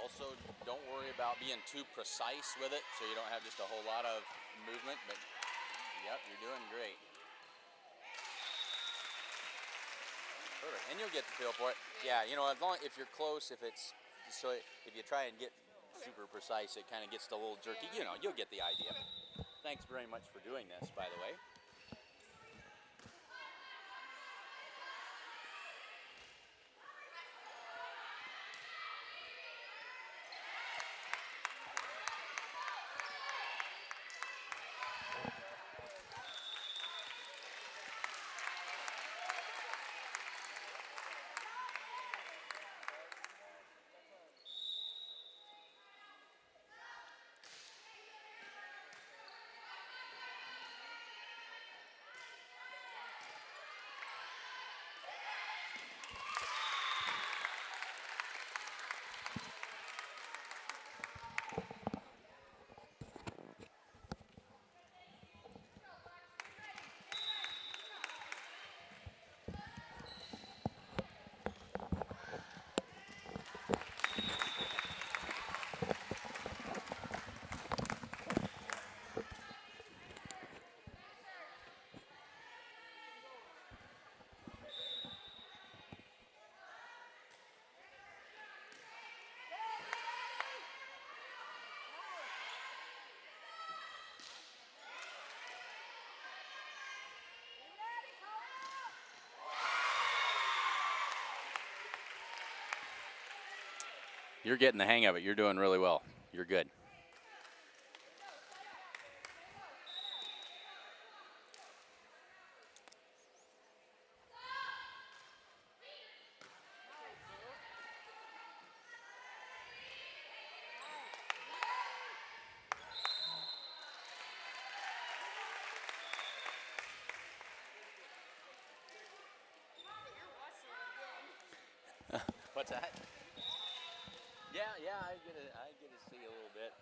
Also, don't worry about being too precise with it, so you don't have just a whole lot of movement, but yep, you're doing great. Perfect, and you'll get the feel for it. Yeah, you know, if you're close, if you try and get super precise, it kind of gets a little jerky. You know, you'll get the idea. Thanks very much for doing this, by the way. You're getting the hang of it. You're doing really well. You're good. What's that? Yeah, I get to see a little bit.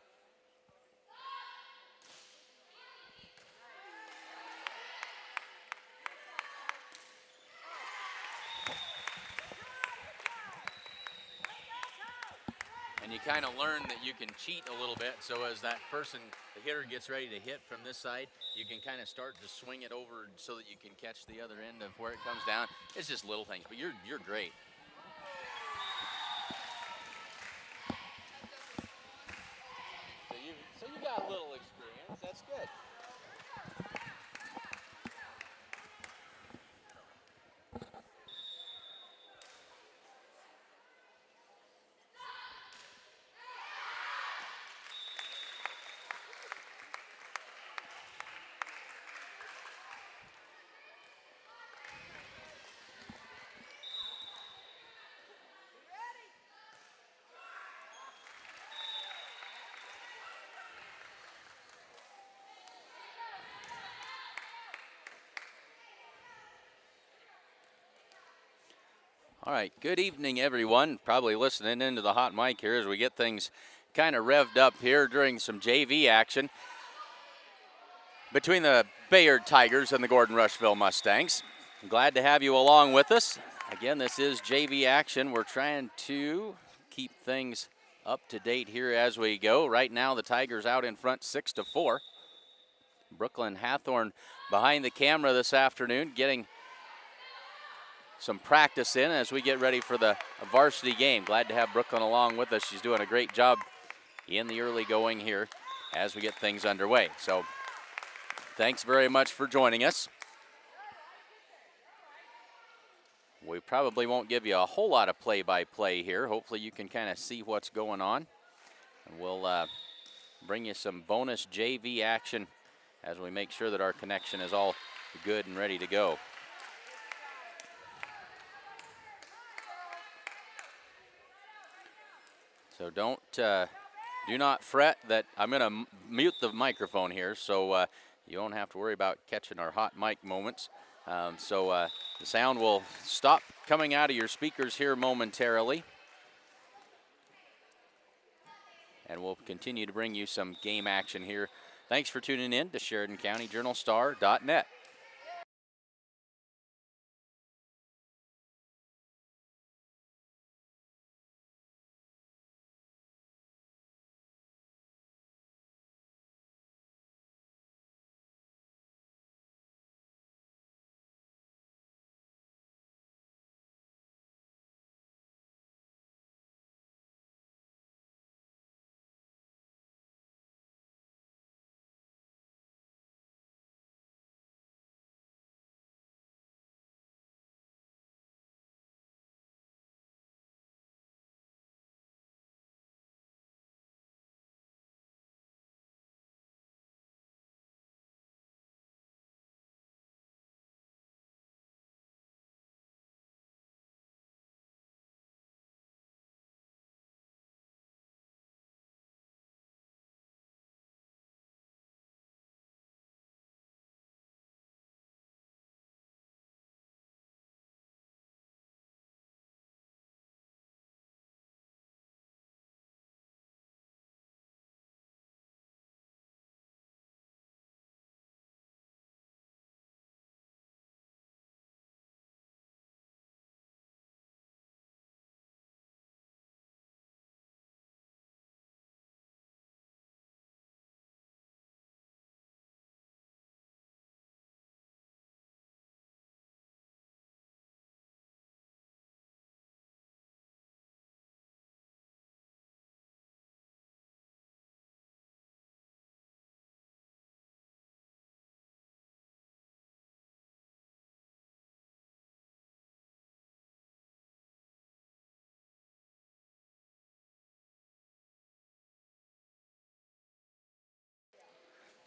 And you kind of learn that you can cheat a little bit. So as that person, the hitter, gets ready to hit from this side, you can kind of start to swing it over so that you can catch the other end of where it comes down. It's just little things, but you're great. So you got a little experience. That's good. All right, good evening, everyone. Probably listening into the hot mic here as we get things kind of revved up here during some JV action between the Bayard Tigers and the Gordon Rushville Mustangs. I'm glad to have you along with us. Again, this is JV action. We're trying to keep things up to date here as we go. Right now, the Tigers out in front 6-4. Brooklyn Hathorn behind the camera this afternoon, getting some practice in as we get ready for the varsity game. Glad to have Brooklyn along with us. She's doing a great job in the early going here as we get things underway. So thanks very much for joining us. We probably won't give you a whole lot of play-by-play here. Hopefully you can kind of see what's going on. And we'll bring you some bonus JV action as we make sure that our connection is all good and ready to go. So do not fret that I'm going to mute the microphone here, so you won't have to worry about catching our hot mic moments. The sound will stop coming out of your speakers here momentarily. And we'll continue to bring you some game action here. Thanks for tuning in to SheridanCountyJournalStar.net.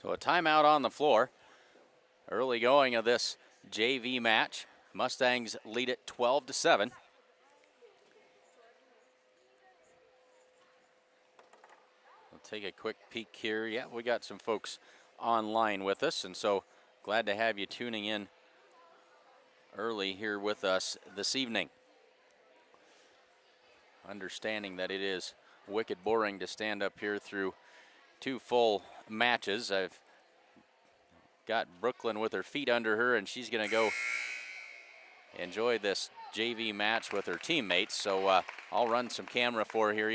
So a timeout on the floor. Early going of this JV match. Mustangs lead it 12-7. We'll take a quick peek here. Yeah, we got some folks online with us, and so glad to have you tuning in early here with us this evening. Understanding that it is wicked boring to stand up here through 2 full matches. I've got Brooklyn with her feet under her, and she's going to go enjoy this JV match with her teammates. So I'll run some camera for you,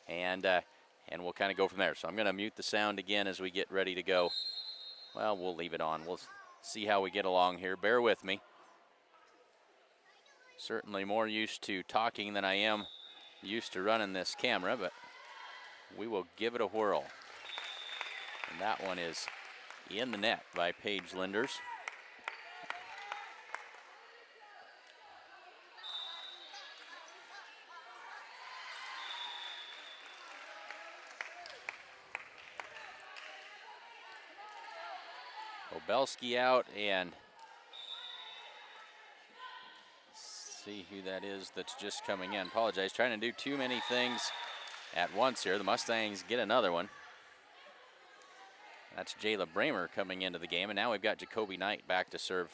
and we'll kind of go from there. So I'm going to mute the sound again as we get ready to go. Well, we'll leave it on. We'll see how we get along here. Bear with me. Certainly more used to talking than I am used to running this camera, but we will give it a whirl. And that one is in the net by Paige Linders. Obelski out, and see who that is that's just coming in. Apologize, trying to do too many things at once here. The Mustangs get another one. That's Jayla Bramer coming into the game, and now we've got Jacoby Knight back to serve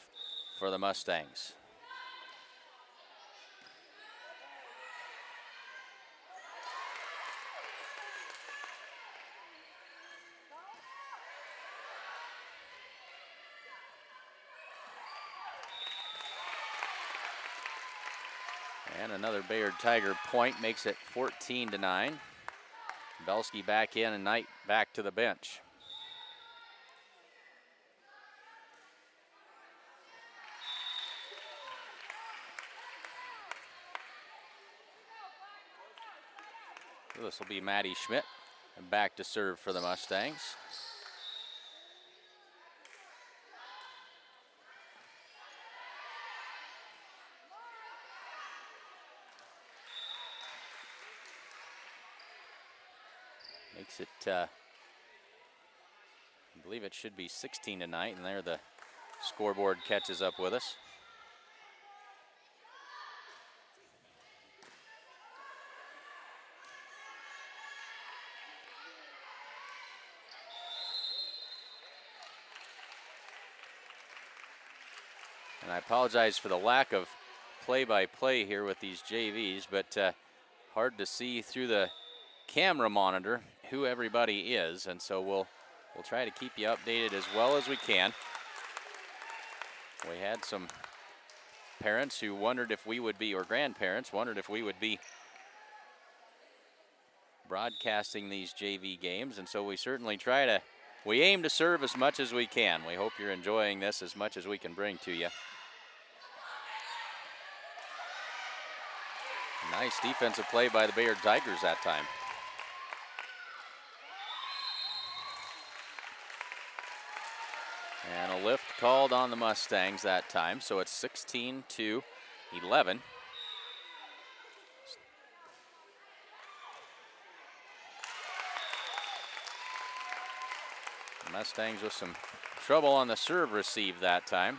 for the Mustangs. And another Bayard Tiger point makes it 14-9. Belsky back in and Knight back to the bench. So this will be Maddie Schmidt back to serve for the Mustangs. Makes it, I believe it should be 16-9, and there the scoreboard catches up with us. And I apologize for the lack of play-by-play here with these JVs, but hard to see through the camera monitor who everybody is, and so we'll try to keep you updated as well as we can. We had some parents who wondered if we would be, or grandparents wondered if we would be broadcasting these JV games, and so we certainly we aim to serve as much as we can. We hope you're enjoying this as much as we can bring to you. Nice defensive play by the Bayard Tigers that time. And a lift called on the Mustangs that time, so it's 16-11. The Mustangs with some trouble on the serve receive that time.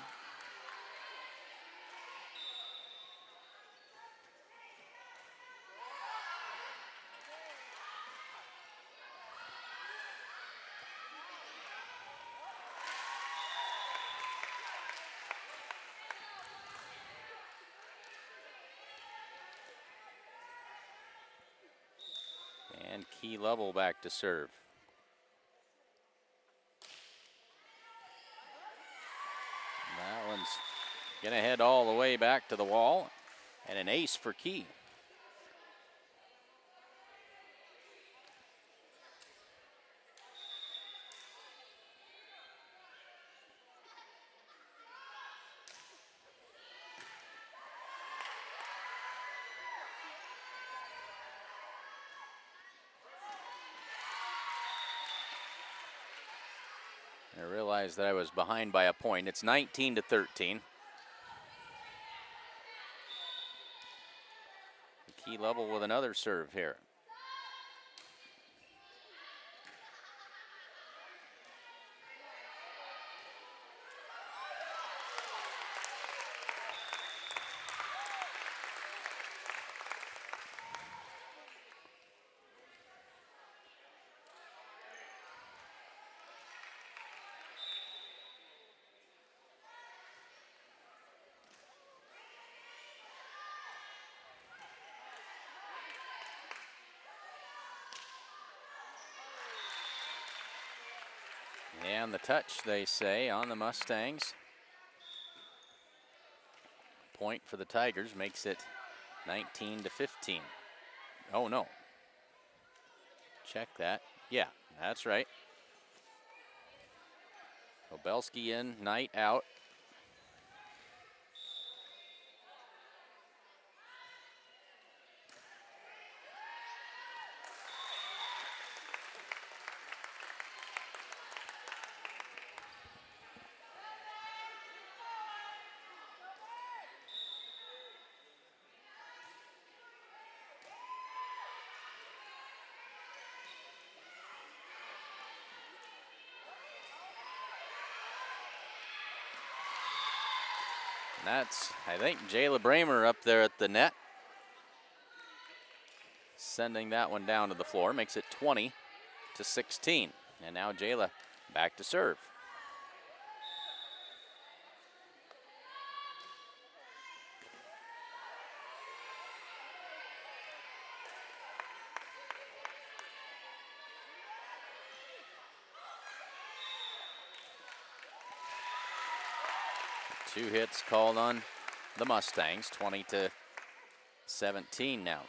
And Key Lovell back to serve. That one's gonna head all the way back to the wall, and an ace for Key. I realized that I was behind by a point. It's 19-13. Key Lovell with another serve here. And the touch, they say, on the Mustangs. Point for the Tigers makes it 19-15. Oh, no. Check that. Yeah, that's right. Obelski in, Knight out. That's, I think, Jayla Bramer up there at the net. Sending that one down to the floor, makes it 20-16. And now Jayla back to serve. Two hits called on the Mustangs, 20-17 now.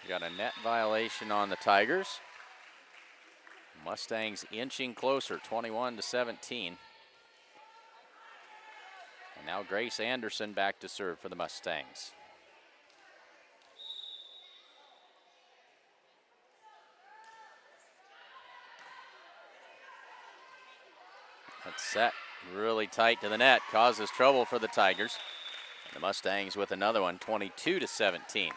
We got a net violation on the Tigers. Mustangs inching closer, 21-17. And now Grace Anderson back to serve for the Mustangs. That set really tight to the net, causes trouble for the Tigers. And the Mustangs with another one, 22-17.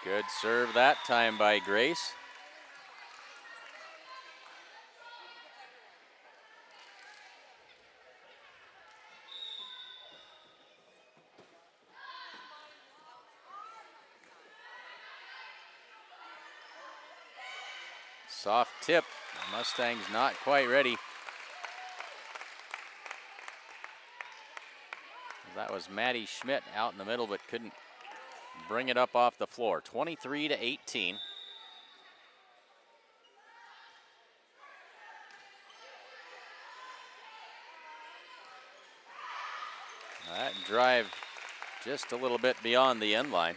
Good serve that time by Grace. Soft tip. Mustangs not quite ready. That was Maddie Schmidt out in the middle, but couldn't bring it up off the floor. 23-18. That drive just a little bit beyond the end line.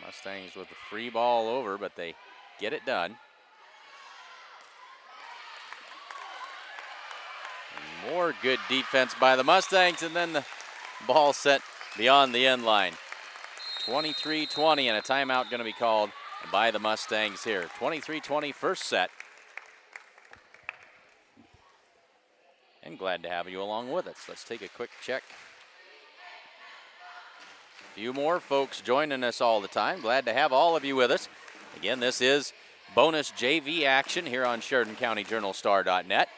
Mustangs with the free ball over, but they get it done. And more good defense by the Mustangs, and then the ball set beyond the end line. 23-20, and a timeout going to be called by the Mustangs here. 23-20 first set. And glad to have you along with us. Let's take a quick check. Few more folks joining us all the time. Glad to have all of you with us. Again, this is bonus JV action here on SheridanCountyJournalStar.net.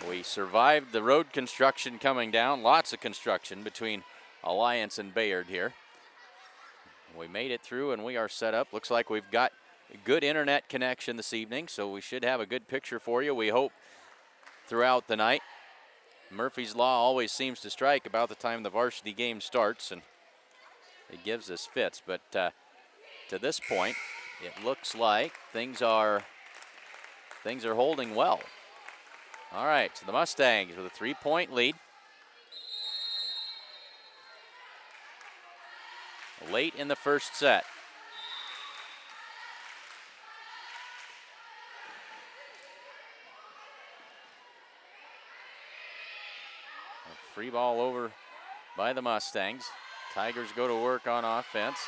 We survived the road construction coming down. Lots of construction between Alliance and Bayard here. We made it through and we are set up. Looks like we've got a good internet connection this evening, so we should have a good picture for you, we hope, throughout the night. Murphy's Law always seems to strike about the time the varsity game starts, and it gives us fits. But to this point, it looks like things are holding well. All right, so the Mustangs with a 3-point lead. Late in the first set. Free ball over by the Mustangs. Tigers go to work on offense.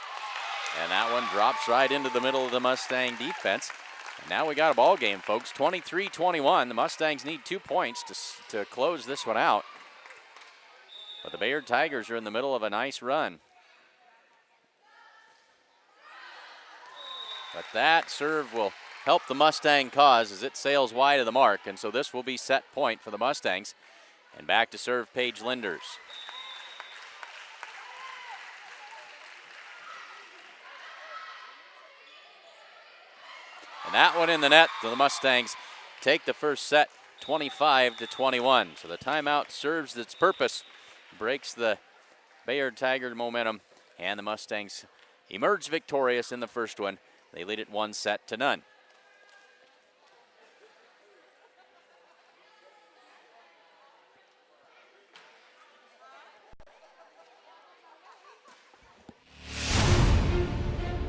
And that one drops right into the middle of the Mustang defense. Now we got a ball game, folks. 23-21. The Mustangs need 2 points to close this one out. But the Bayard Tigers are in the middle of a nice run. But that serve will help the Mustang cause as it sails wide of the mark. And so this will be set point for the Mustangs. And back to serve Paige Linders. And that one in the net. So the Mustangs take the first set 25-21. So the timeout serves its purpose, breaks the Bayard Tiger momentum, and the Mustangs emerge victorious in the first one. They lead it 1-0.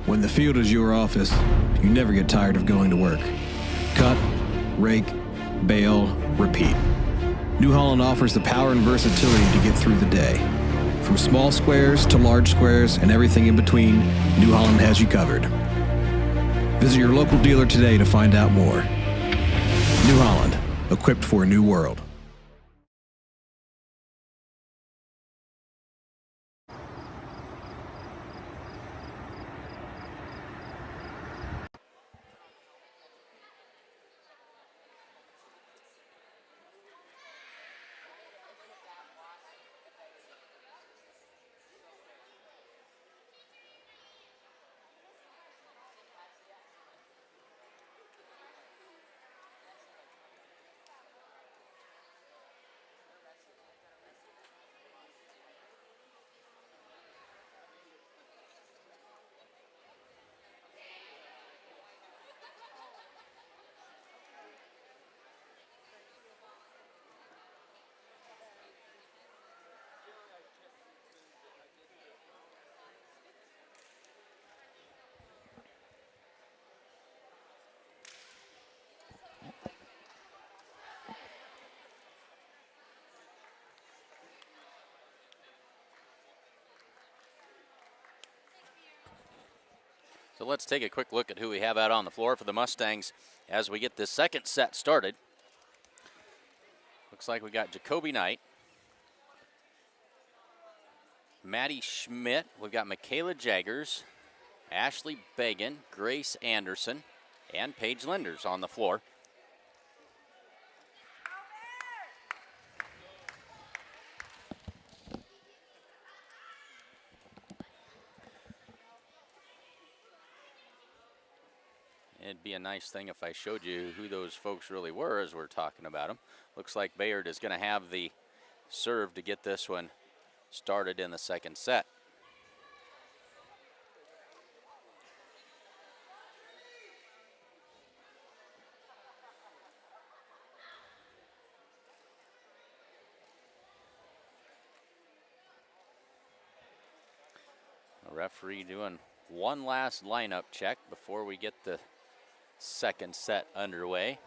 When the field is your office, you never get tired of going to work. Cut, rake, bale, repeat. New Holland offers the power and versatility to get through the day. From small squares to large squares and everything in between, New Holland has you covered. Visit your local dealer today to find out more. New Holland, equipped for a new world. So let's take a quick look at who we have out on the floor for the Mustangs as we get this second set started. Looks like we got Jacoby Knight, Maddie Schmidt, we've got Michaela Jaggers, Ashley Began, Grace Anderson, and Paige Linders on the floor. It'd be a nice thing if I showed you who those folks really were as we're talking about them. Looks like Bayard is going to have the serve to get this one started in the second set. The referee doing one last lineup check before we get the second set underway.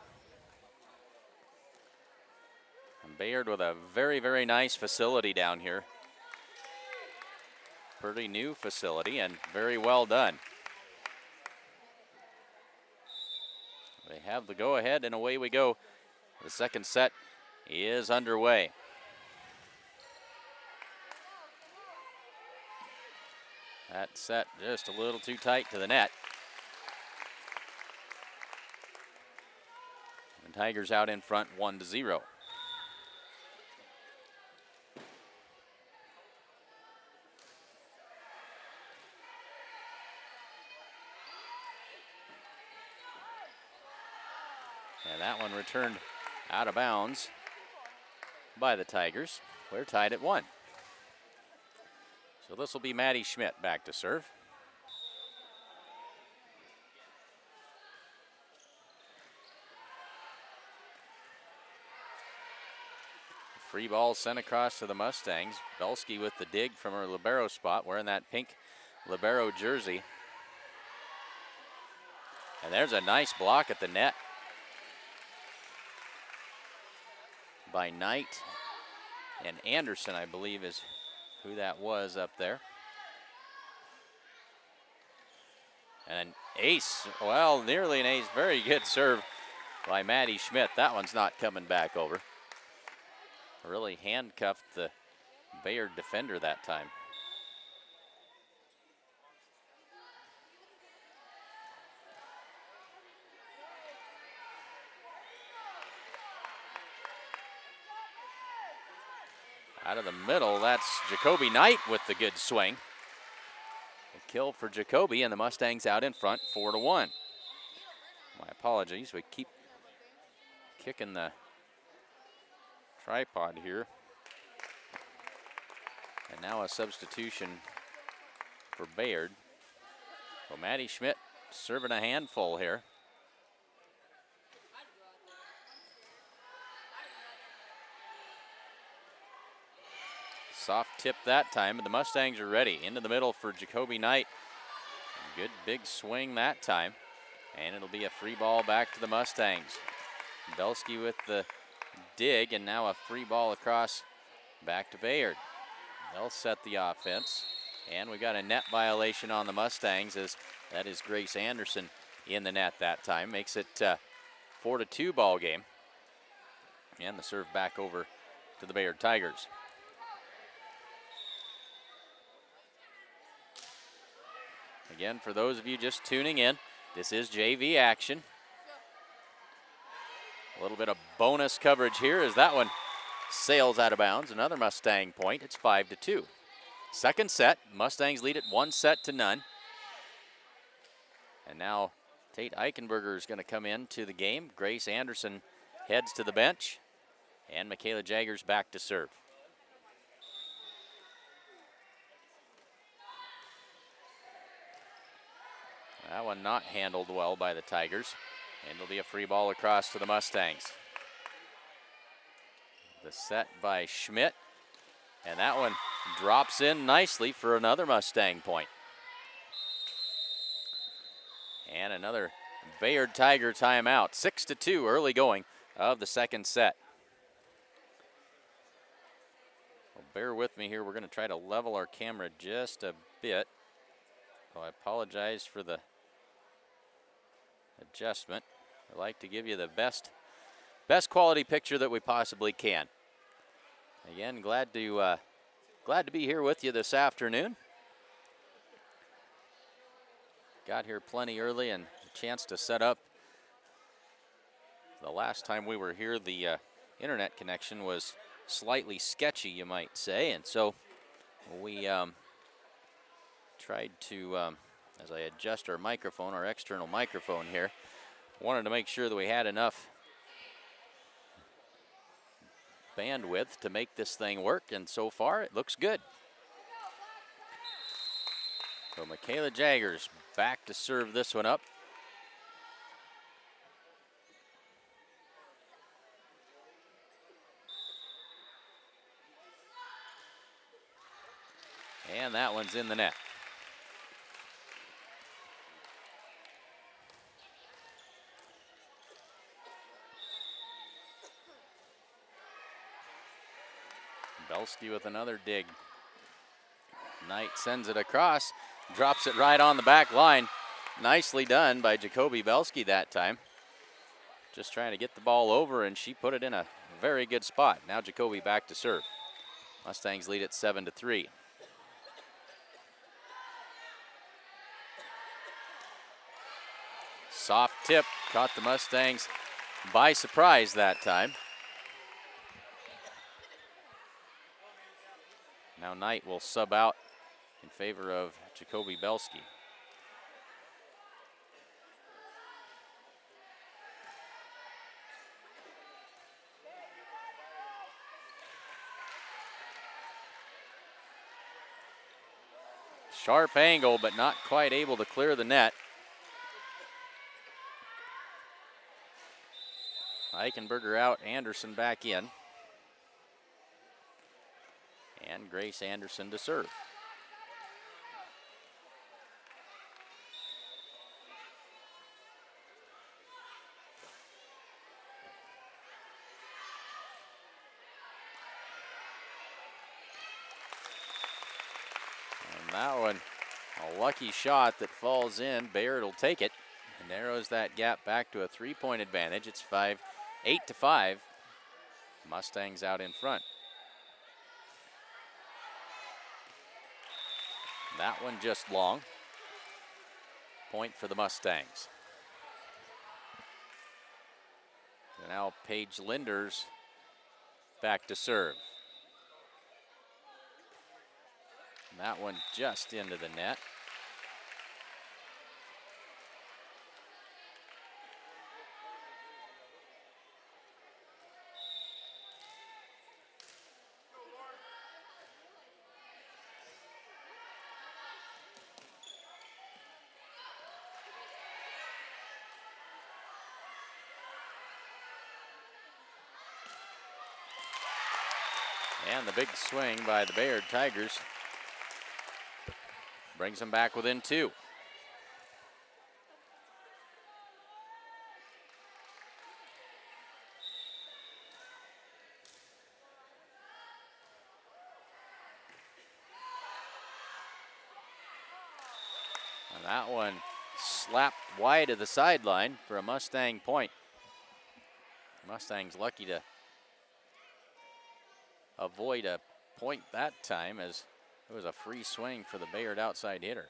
And Bayard with a very, very nice facility down here. Pretty new facility and very well done. They have the go-ahead and away we go. The second set is underway. That set just a little too tight to the net. And Tigers out in front 1-0. And that one returned out of bounds by the Tigers. We're tied at 1. So this will be Maddie Schmidt back to serve. Free ball sent across to the Mustangs. Belsky with the dig from her libero spot, wearing that pink libero jersey. And there's a nice block at the net by Knight, and Anderson, I believe, is who that was up there. And an ace, well, nearly an ace. Very good serve by Maddie Schmidt. That one's not coming back over. Really handcuffed the Bayard defender that time. Out of the middle, that's Jacoby Knight with the good swing. A kill for Jacoby, and the Mustangs out in front, 4-1. My apologies, we keep kicking the tripod here. And now a substitution for Bayard. So Maddie Schmidt serving a handful here. Soft tip that time, but the Mustangs are ready. Into the middle for Jacoby Knight. Good big swing that time. And it'll be a free ball back to the Mustangs. Belsky with the dig, and now a free ball across back to Bayard. They'll set the offense. And we got a net violation on the Mustangs, as that is Grace Anderson in the net that time. Makes it 4-2 ball game. And the serve back over to the Bayard Tigers. Again, for those of you just tuning in, this is JV action. A little bit of bonus coverage here as that one sails out of bounds. Another Mustang point. It's 5-2. Second set, Mustangs lead it 1-0. And now Tate Eichenberger is going to come into the game. Grace Anderson heads to the bench, and Michaela Jaggers back to serve. That one not handled well by the Tigers. And it'll be a free ball across to the Mustangs. The set by Schmidt. And that one drops in nicely for another Mustang point. And another Bayard Tiger timeout. 6-2 early going of the second set. Well, bear with me here. We're going to try to level our camera just a bit. So I apologize for the adjustment. I like to give you the best quality picture that we possibly can. Again, glad to be here with you this afternoon. Got here plenty early and a chance to set up. The last time we were here, the internet connection was slightly sketchy, you might say, and so we tried to, as I adjust our microphone, our external microphone here, wanted to make sure that we had enough bandwidth to make this thing work, and so far it looks good. So Michaela Jaggers back to serve this one up. And that one's in the net. Belsky with another dig. Knight sends it across, drops it right on the back line. Nicely done by Jacoby Belsky that time. Just trying to get the ball over, and she put it in a very good spot. Now Jacoby back to serve. Mustangs lead at 7-3. Soft tip, caught the Mustangs by surprise that time. Now Knight will sub out in favor of Jacoby Belsky. Sharp angle, but not quite able to clear the net. Eichenberger out, Anderson back in. And Grace Anderson to serve. And that one A lucky shot that falls in. Bayard will take it and narrows that gap back to a 3-point advantage. It's 8-5. Mustangs out in front. That one just long. Point for the Mustangs. And now Paige Linders back to serve. And that one just into the net. And the big swing by the Bayard Tigers brings them back within 2. And that one slapped wide of the sideline for a Mustang point. Mustangs lucky to avoid a point that time, as it was a free swing for the Bayard outside hitter.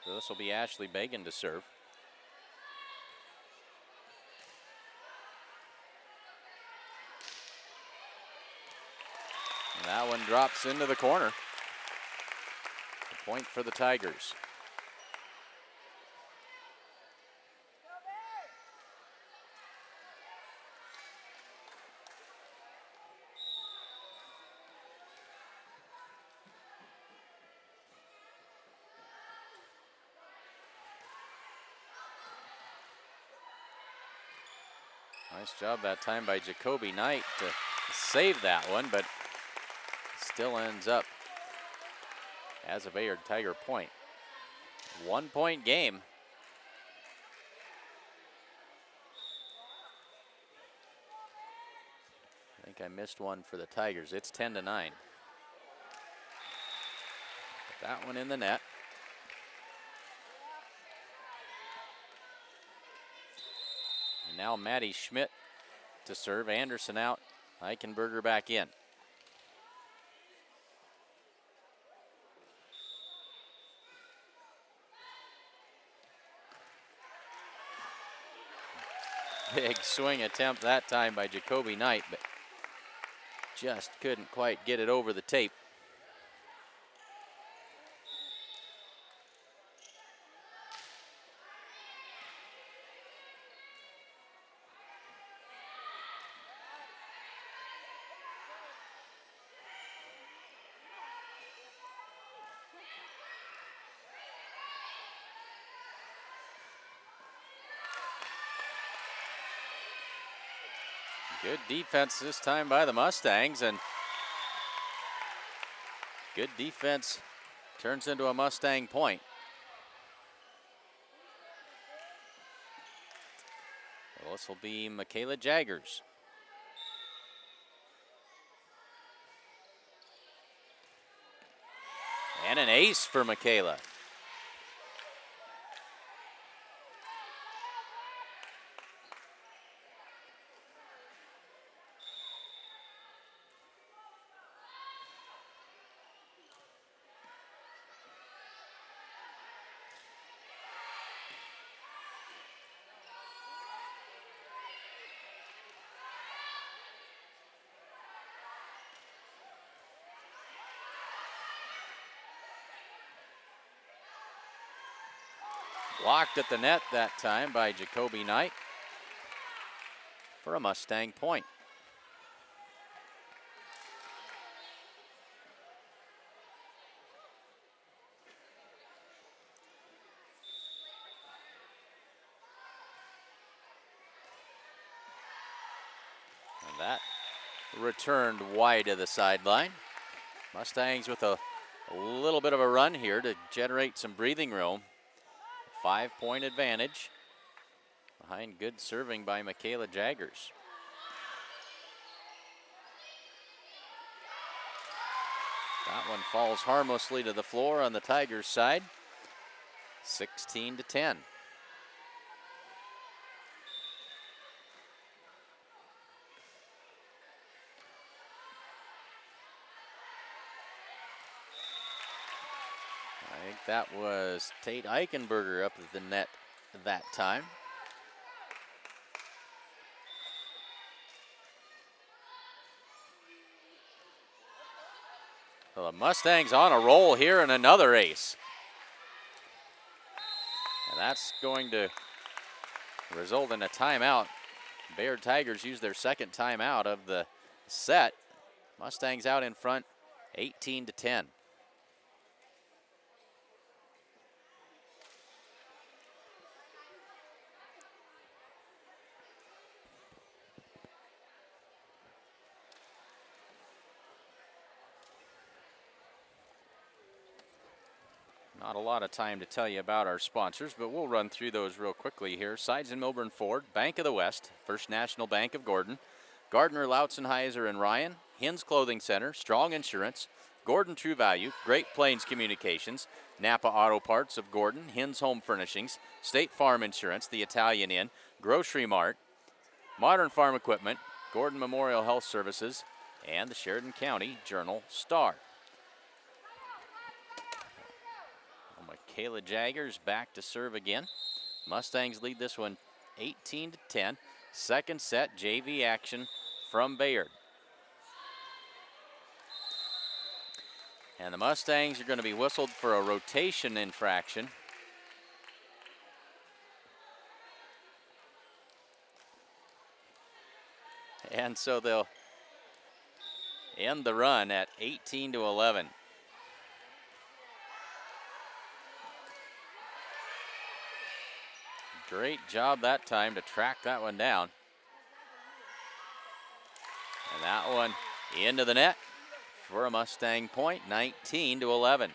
So this will be Ashley Bagan to serve. And that one drops into the corner. A point for the Tigers. Nice job that time by Jacoby Knight to save that one, but still ends up as a Bayard Tiger point. 1-point game. I think I missed one for the Tigers. It's 10-9. Put that one in the net. And now Maddie Schmidt to serve. Anderson out. Eichenberger back in. Big swing attempt that time by Jacoby Knight, but just couldn't quite get it over the tape. Good defense this time by the Mustangs, and good defense turns into a Mustang point. Well, this will be Michaela Jaggers. And an ace for Michaela. Blocked at the net that time by Jacoby Knight for a Mustang point. And that returned wide of the sideline. Mustangs with a little bit of a run here to generate some breathing room. 5-point advantage behind good serving by Michaela Jaggers. That one falls harmlessly to the floor on the Tigers' side. 16-10. I think that was Tate Eichenberger up at the net that time. Well, the Mustangs on a roll here and another ace. And that's going to result in a timeout. Bayard Tigers use their second timeout of the set. Mustangs out in front, 18-10. Not a lot of time to tell you about our sponsors, but we'll run through those real quickly here. Sides and Milburn Ford, Bank of the West, First National Bank of Gordon, Gardner, Lautzenheiser and Ryan, Hins Clothing Center, Strong Insurance, Gordon True Value, Great Plains Communications, Napa Auto Parts of Gordon, Hins Home Furnishings, State Farm Insurance, The Italian Inn, Grocery Mart, Modern Farm Equipment, Gordon Memorial Health Services, and the Sheridan County Journal-Star. Kayla Jaggers back to serve again. Mustangs lead this one 18-10. Second set, JV action from Bayard. And the Mustangs are going to be whistled for a rotation infraction. And so they'll end the run at 18-11. Great job that time to track that one down. And that one into the net for a Mustang point, 19-11.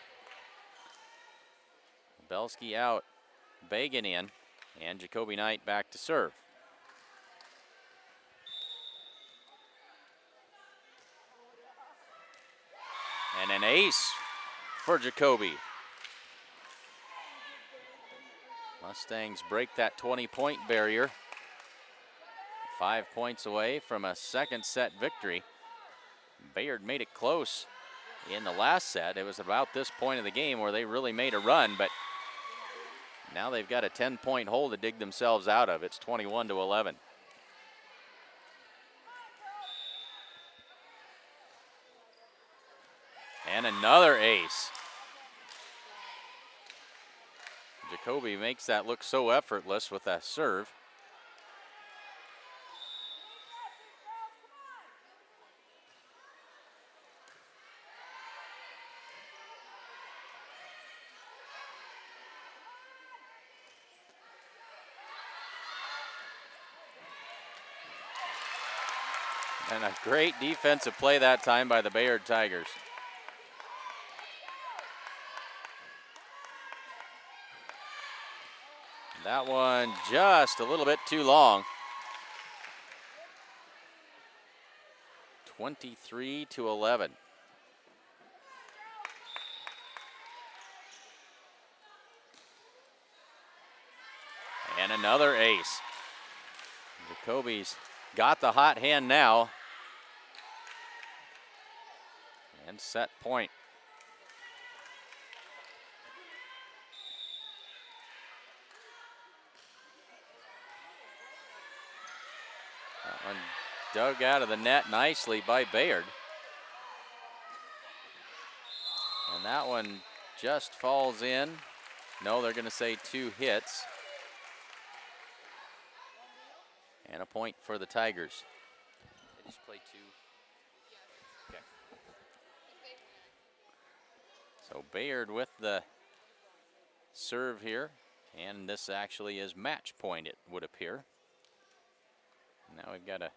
Belsky out, Bagan in, and Jacoby Knight back to serve. And an ace for Jacoby. Mustangs break that 20-point barrier. 5 points away from a second set victory. Bayard made it close in the last set. It was about this point of the game where they really made a run, but now they've got a 10-point hole to dig themselves out of. It's 21-11. And another ace. Jacoby makes that look so effortless with that serve. And a great defensive play that time by the Bayard Tigers. That one just a little bit too long. 23-11. And another ace. Jacoby's got the hot hand now. And set point. That one dug out of the net nicely by Bayard. And that one just falls in. No, they're going to say 2 hits. And a point for the Tigers. They just play 2. Okay. So Bayard with the serve here. And this actually is match point, it would appear. Now we've got a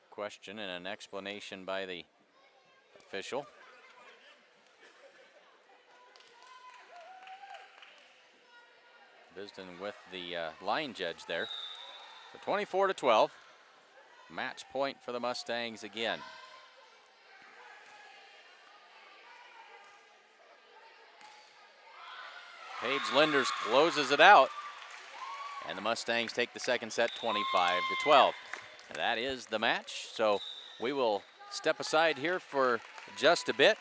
question and an explanation by the official. Visiting with the line judge there. So 24-12. Match point for the Mustangs again. Paige Linders closes it out. And the Mustangs take the second set 25-12. That is the match. So we will step aside here for just a bit.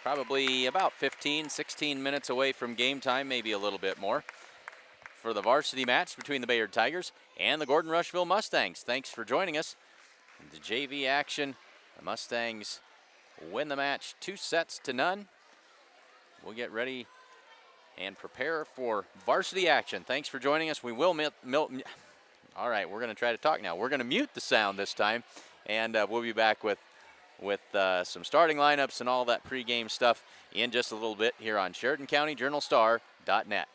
Probably about 15, 16 minutes away from game time, maybe a little bit more, for the varsity match between the Bayard Tigers and the Gordon Rushville Mustangs. Thanks for joining us. The JV action, the Mustangs win the match 2-0. We'll get ready and prepare for varsity action. Thanks for joining us. We will all right, we're going to try to talk now. We're going to mute the sound this time, and we'll be back with some starting lineups and all that pregame stuff in just a little bit here on SheridanCountyJournalStar.net.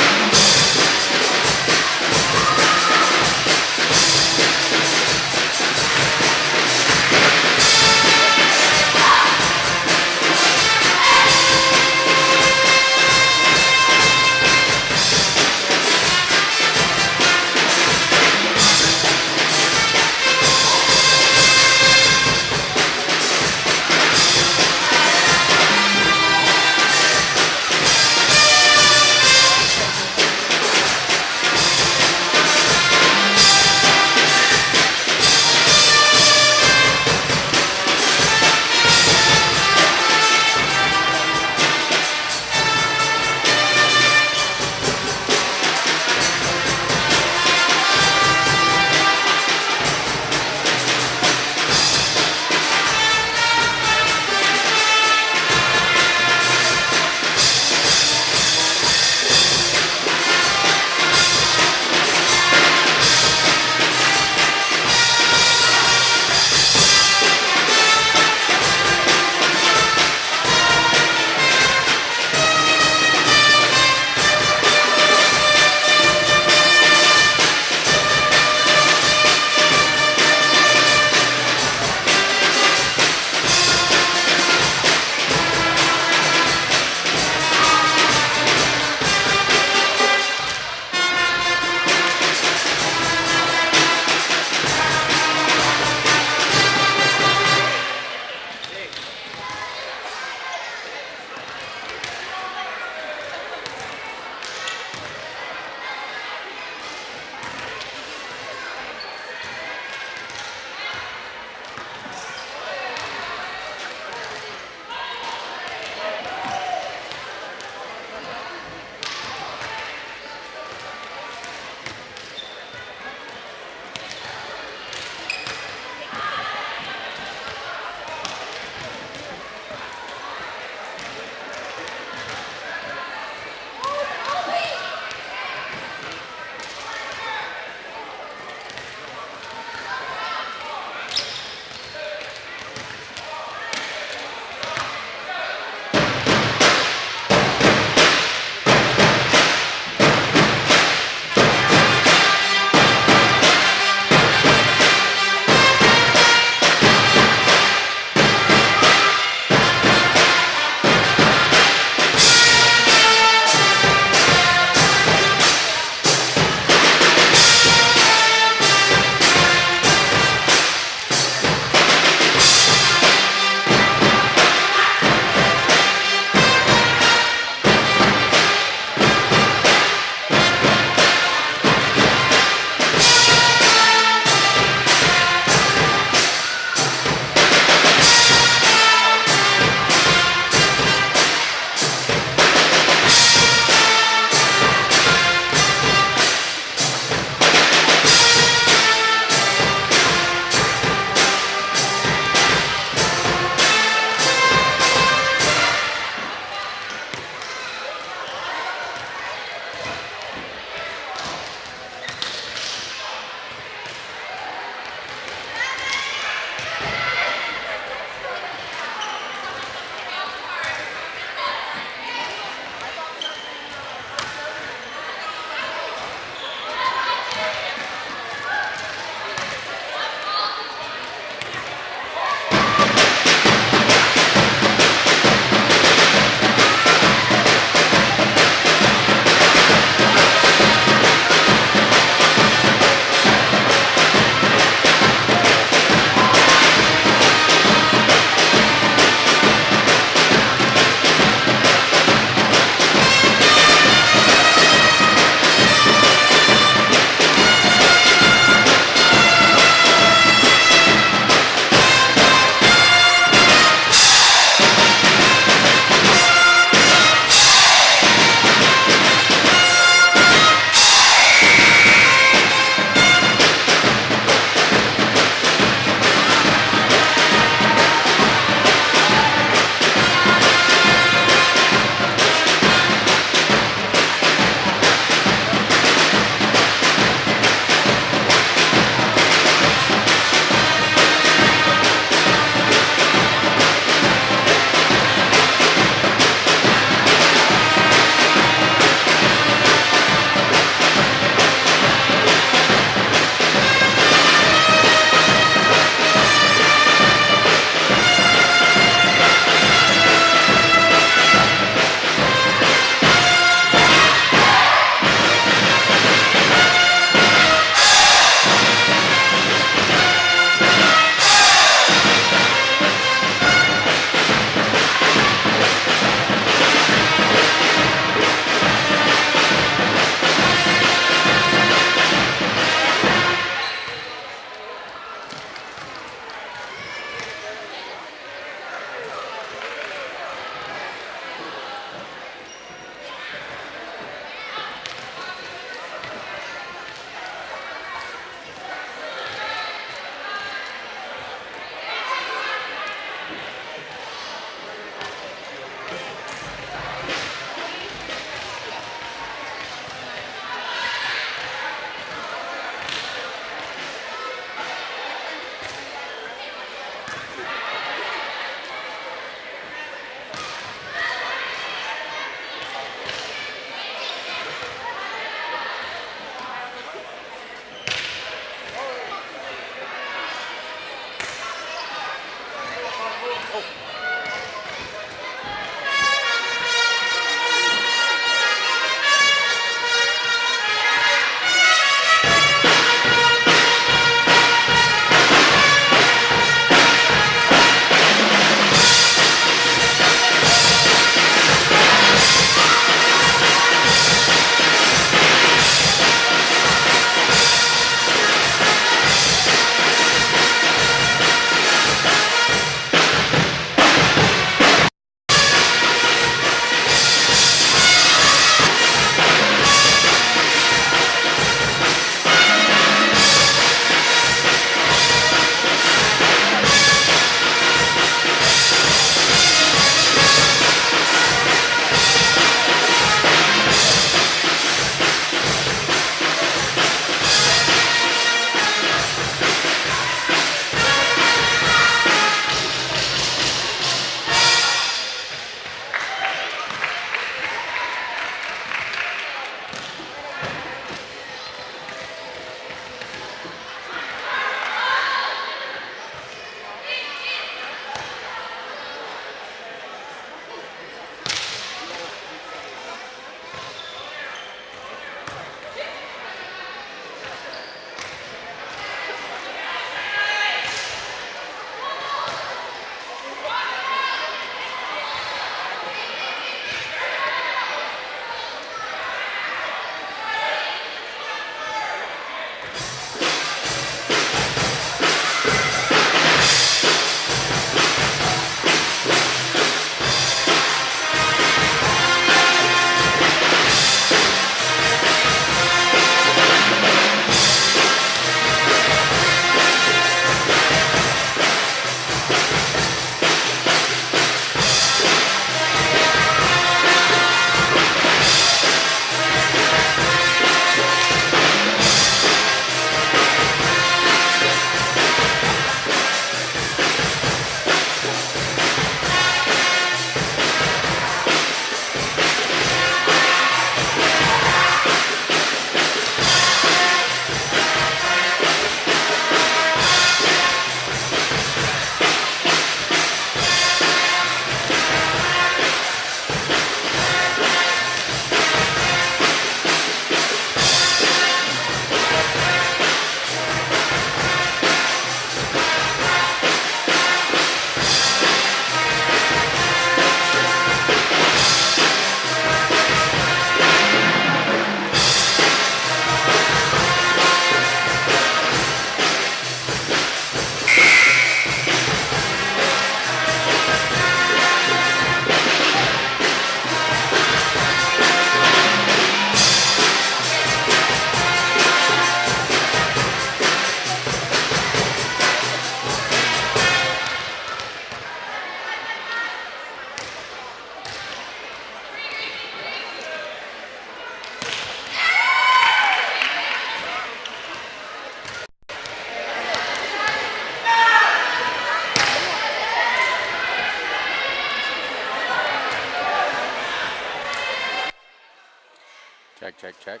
Check, check, check.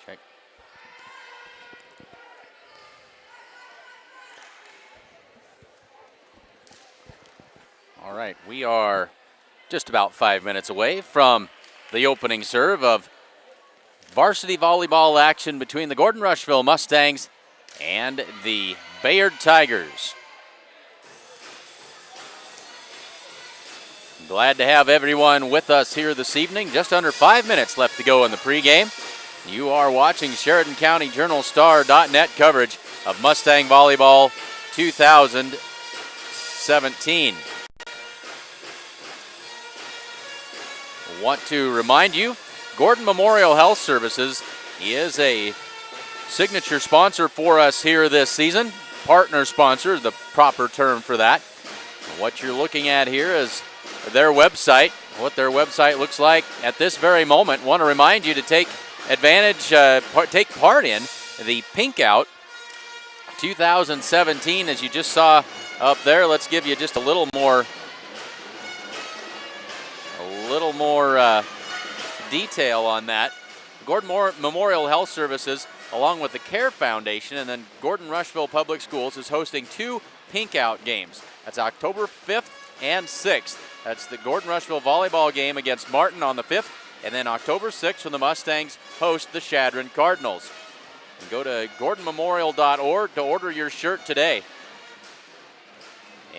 Check. All right, we are just about 5 minutes away from the opening serve of varsity volleyball action between the Gordon Rushville Mustangs and the Bayard Tigers. Glad to have everyone with us here this evening. Just under 5 minutes left to go in the pregame. You are watching Sheridan County Journal-Star.net coverage of Mustang Volleyball 2017. Want to remind you, Gordon Memorial Health Services is a signature sponsor for us here this season. Partner sponsor, the proper term for that. What you're looking at here is their website, what their website looks like at this very moment. Want to remind you to take advantage, take part in the Pink Out 2017, as you just saw up there. Let's give you just a little more detail on that. Gordon Memorial Health Services, along with the CARE Foundation and then Gordon Rushville Public Schools, is hosting 2 Pink Out games. That's October 5th and 6th. That's the Gordon Rushville volleyball game against Martin on the 5th, and then October 6th when the Mustangs host the Chadron Cardinals. And go to gordonmemorial.org to order your shirt today.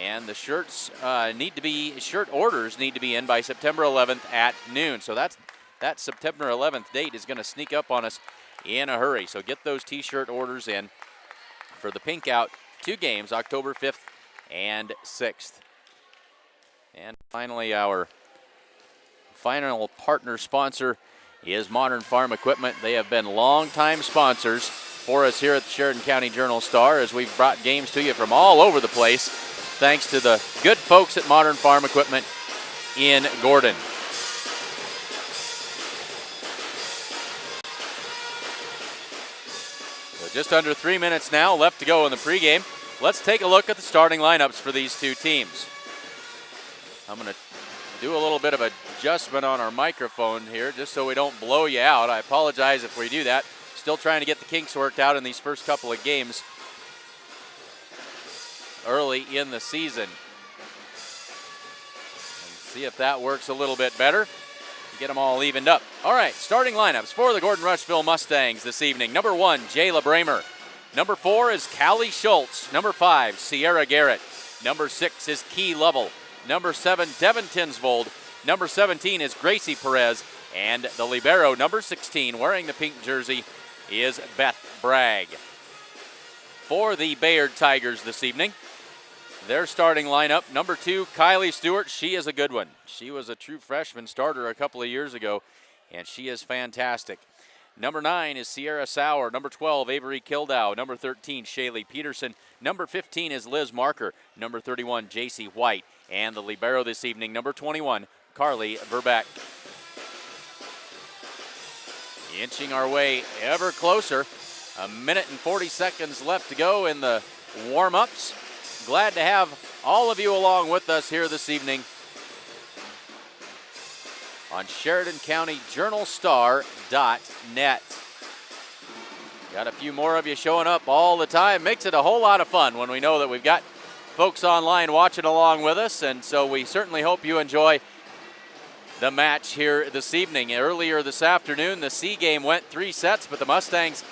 And the shirt orders need to be in by September 11th at noon. So that September 11th date is going to sneak up on us in a hurry. So get those t-shirt orders in for the Pink Out 2 games, October 5th and 6th. And finally, our final partner sponsor is Modern Farm Equipment. They have been longtime sponsors for us here at the Sheridan County Journal-Star, as we've brought games to you from all over the place, thanks to the good folks at Modern Farm Equipment in Gordon. So just under 3 minutes now left to go in the pregame. Let's take a look at the starting lineups for these two teams. I'm going to do a little bit of adjustment on our microphone here just so we don't blow you out. I apologize if we do that. Still trying to get the kinks worked out in these first couple of games early in the season. And see if that works a little bit better. Get them all evened up. All right, starting lineups for the Gordon Rushville Mustangs this evening. Number 1, Jayla Bramer. Number 4 is Callie Schultz. Number 5, Sierra Garrett. Number 6 is Key Lovell. Number 7, Devin Tinsvold. Number 17 is Gracie Perez. And the libero, number 16, wearing the pink jersey, is Beth Bragg. For the Bayard Tigers this evening, their starting lineup, number 2, Kylie Stewart. She is a good one. She was a true freshman starter a couple of years ago, and she is fantastic. Number 9 is Sierra Sauer. Number 12, Avery Kildow. Number 13, Shaylee Peterson. Number 15 is Liz Marker. Number 31, JC White. And the libero this evening, number 21, Carly Verbeck. Inching our way ever closer. 1 minute and 40 seconds left to go in the warm-ups. Glad to have all of you along with us here this evening on Sheridan County Journal-Star.net. Got a few more of you showing up all the time. Makes it a whole lot of fun when we know that we've got folks online watching along with us, and so we certainly hope you enjoy the match here this evening. Earlier this afternoon, the C game went 3 sets, but the Mustangs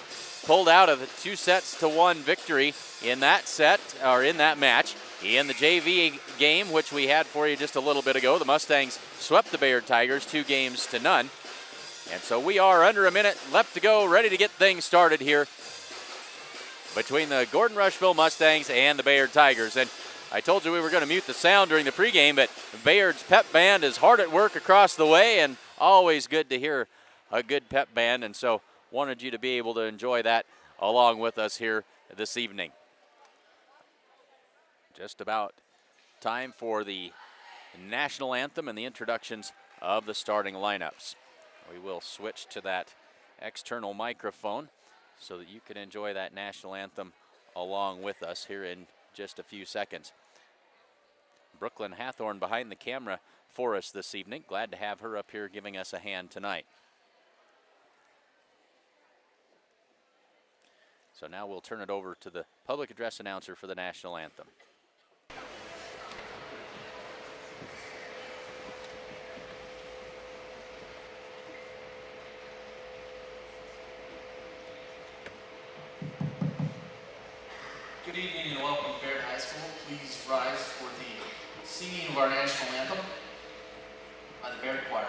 pulled out of a 2-1 victory in that set, or in that match. In the JV game, which we had for you just a little bit ago, the Mustangs swept the Bayard Tigers 2-0. And so we are under a minute left to go, ready to get things started here between the Gordon Rushville Mustangs and the Bayard Tigers. And I told you we were going to mute the sound during the pregame, but Bayard's pep band is hard at work across the way, and always good to hear a good pep band. And so wanted you to be able to enjoy that along with us here this evening. Just about time for the national anthem and the introductions of the starting lineups. We will switch to that external microphone so that you can enjoy that national anthem along with us here in just a few seconds. Brooklyn Hathorn behind the camera for us this evening. Glad to have her up here giving us a hand tonight. So now we'll turn it over to the public address announcer for the national anthem. Good evening and welcome to Baird High School. Please rise for the singing of our national anthem by the Baird Choir.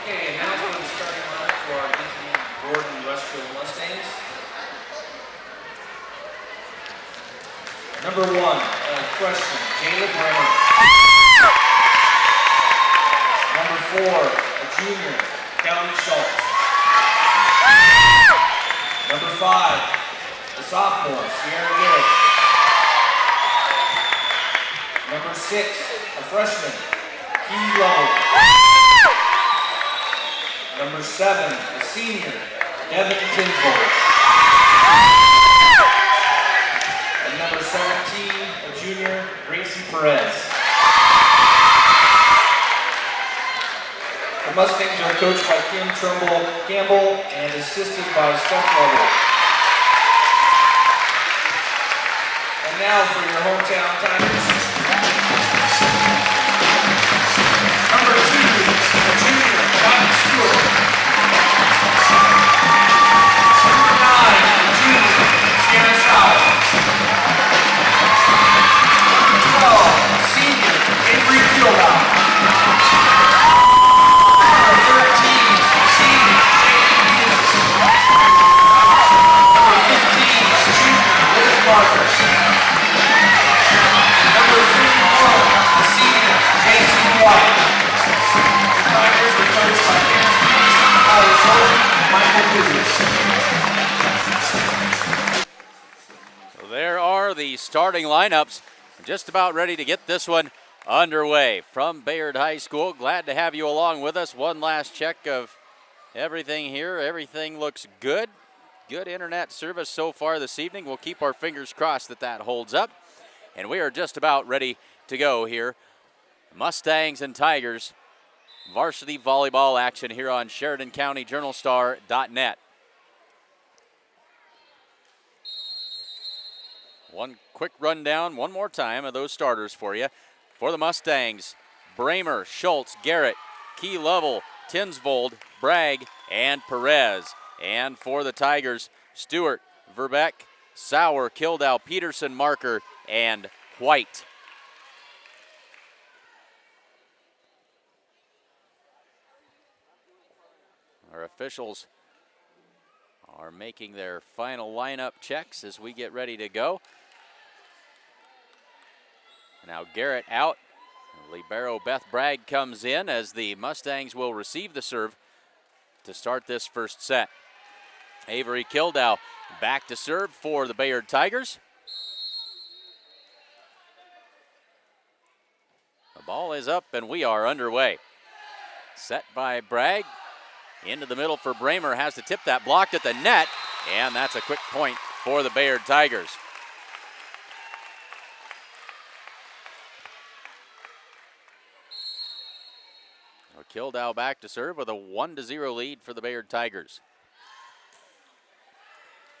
Okay, now for the starting lineup for our visiting Gordon Rushville Mustangs. Number 1, question, Jayla Brown. Number 4, a junior, Kelly Schultz. Number 5, a sophomore, Sierra Gill. Number 6, a freshman, Key Lovell. Number 7, a senior, Devin Tinsville. And number 17, a junior, Gracie Perez. The Mustangs are coached by Kim Trumbull Campbell and assisted by Steph Lovell. And now for your hometown Tigers. Number 2, a junior, Bobby Stewart. Number 9, a junior, Sierra Stout. Number 12, a senior, Avery Fieldhouse. Number 13, a senior, Jamie Hughes. Number 15, a junior, Liz Barker. Number 51, a senior, Jason White. The Tigers were coached by Ken Pease, Tyler Jordan, and Michael Booth. So there are the starting lineups. Just about ready to get this one underway from Bayard High School. Glad to have you along with us. One last check of everything here. Everything looks good. Good internet service so far this evening. We'll keep our fingers crossed that that holds up. And we are just about ready to go here. Mustangs and Tigers varsity volleyball action here on SheridanCountyJournalStar.net. One quick rundown one more time of those starters for you. For the Mustangs, Bramer, Schultz, Garrett, Key Lovell, Tinsvold, Bragg, and Perez. And for the Tigers, Stewart, Verbeck, Sauer, Kildow, Peterson, Marker, and White. Our officials are making their final lineup checks as we get ready to go. Now Garrett out. Libero Beth Bragg comes in as the Mustangs will receive the serve to start this first set. Avery Kildow back to serve for the Bayard Tigers. The ball is up and we are underway. Set by Bragg. Into the middle for Bramer, has to tip that, blocked at the net, and that's a quick point for the Bayard Tigers. Kildow back to serve with a 1-0 lead for the Bayard Tigers.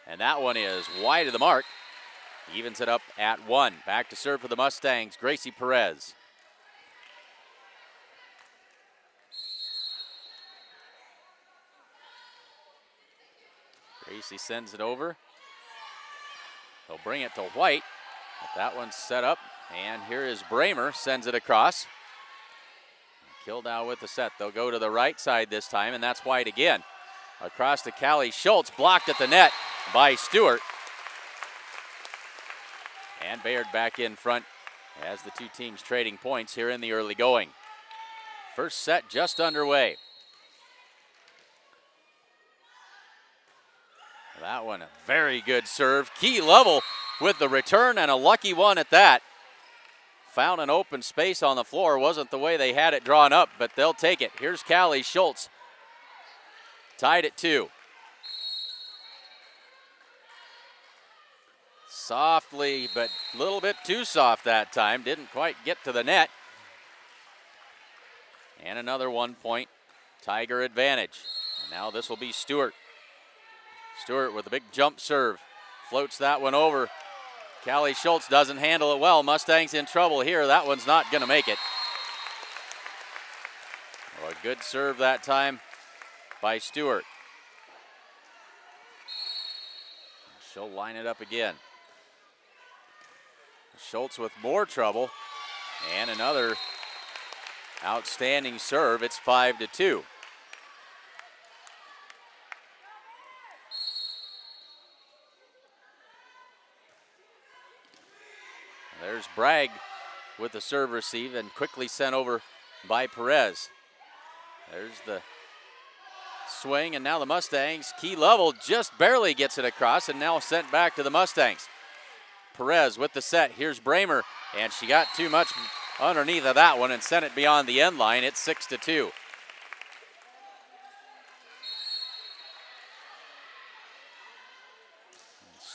And that one is wide of the mark. Evens it up at 1. Back to serve for the Mustangs, Gracie Perez. Gracie sends it over. They'll bring it to White. But that one's set up. And here is Bramer, sends it across. Kildow with the set. They'll go to the right side this time, and that's White again. Across to Callie Schultz, blocked at the net by Stewart. And Bayard back in front as the two teams trading points here in the early going. First set just underway. That one, a very good serve. Key level with the return, and a lucky one at that. Found an open space on the floor. Wasn't the way they had it drawn up, but they'll take it. Here's Callie Schultz. Tied at 2. Softly, but a little bit too soft that time. Didn't quite get to the net. And another 1 point Tiger advantage. And now this will be Stewart. Stewart with a big jump serve. Floats that one over. Callie Schultz doesn't handle it well. Mustangs in trouble here. That one's not going to make it. Oh, a good serve that time by Stewart. She'll line it up again. Schultz with more trouble. And another outstanding serve. It's 5-2. There's Bragg with the serve receive and quickly sent over by Perez. There's the swing, and now the Mustangs, key level, just barely gets it across, and now sent back to the Mustangs. Perez with the set. Here's Bramer, and she got too much underneath of that one and sent it beyond the end line. It's 6-2.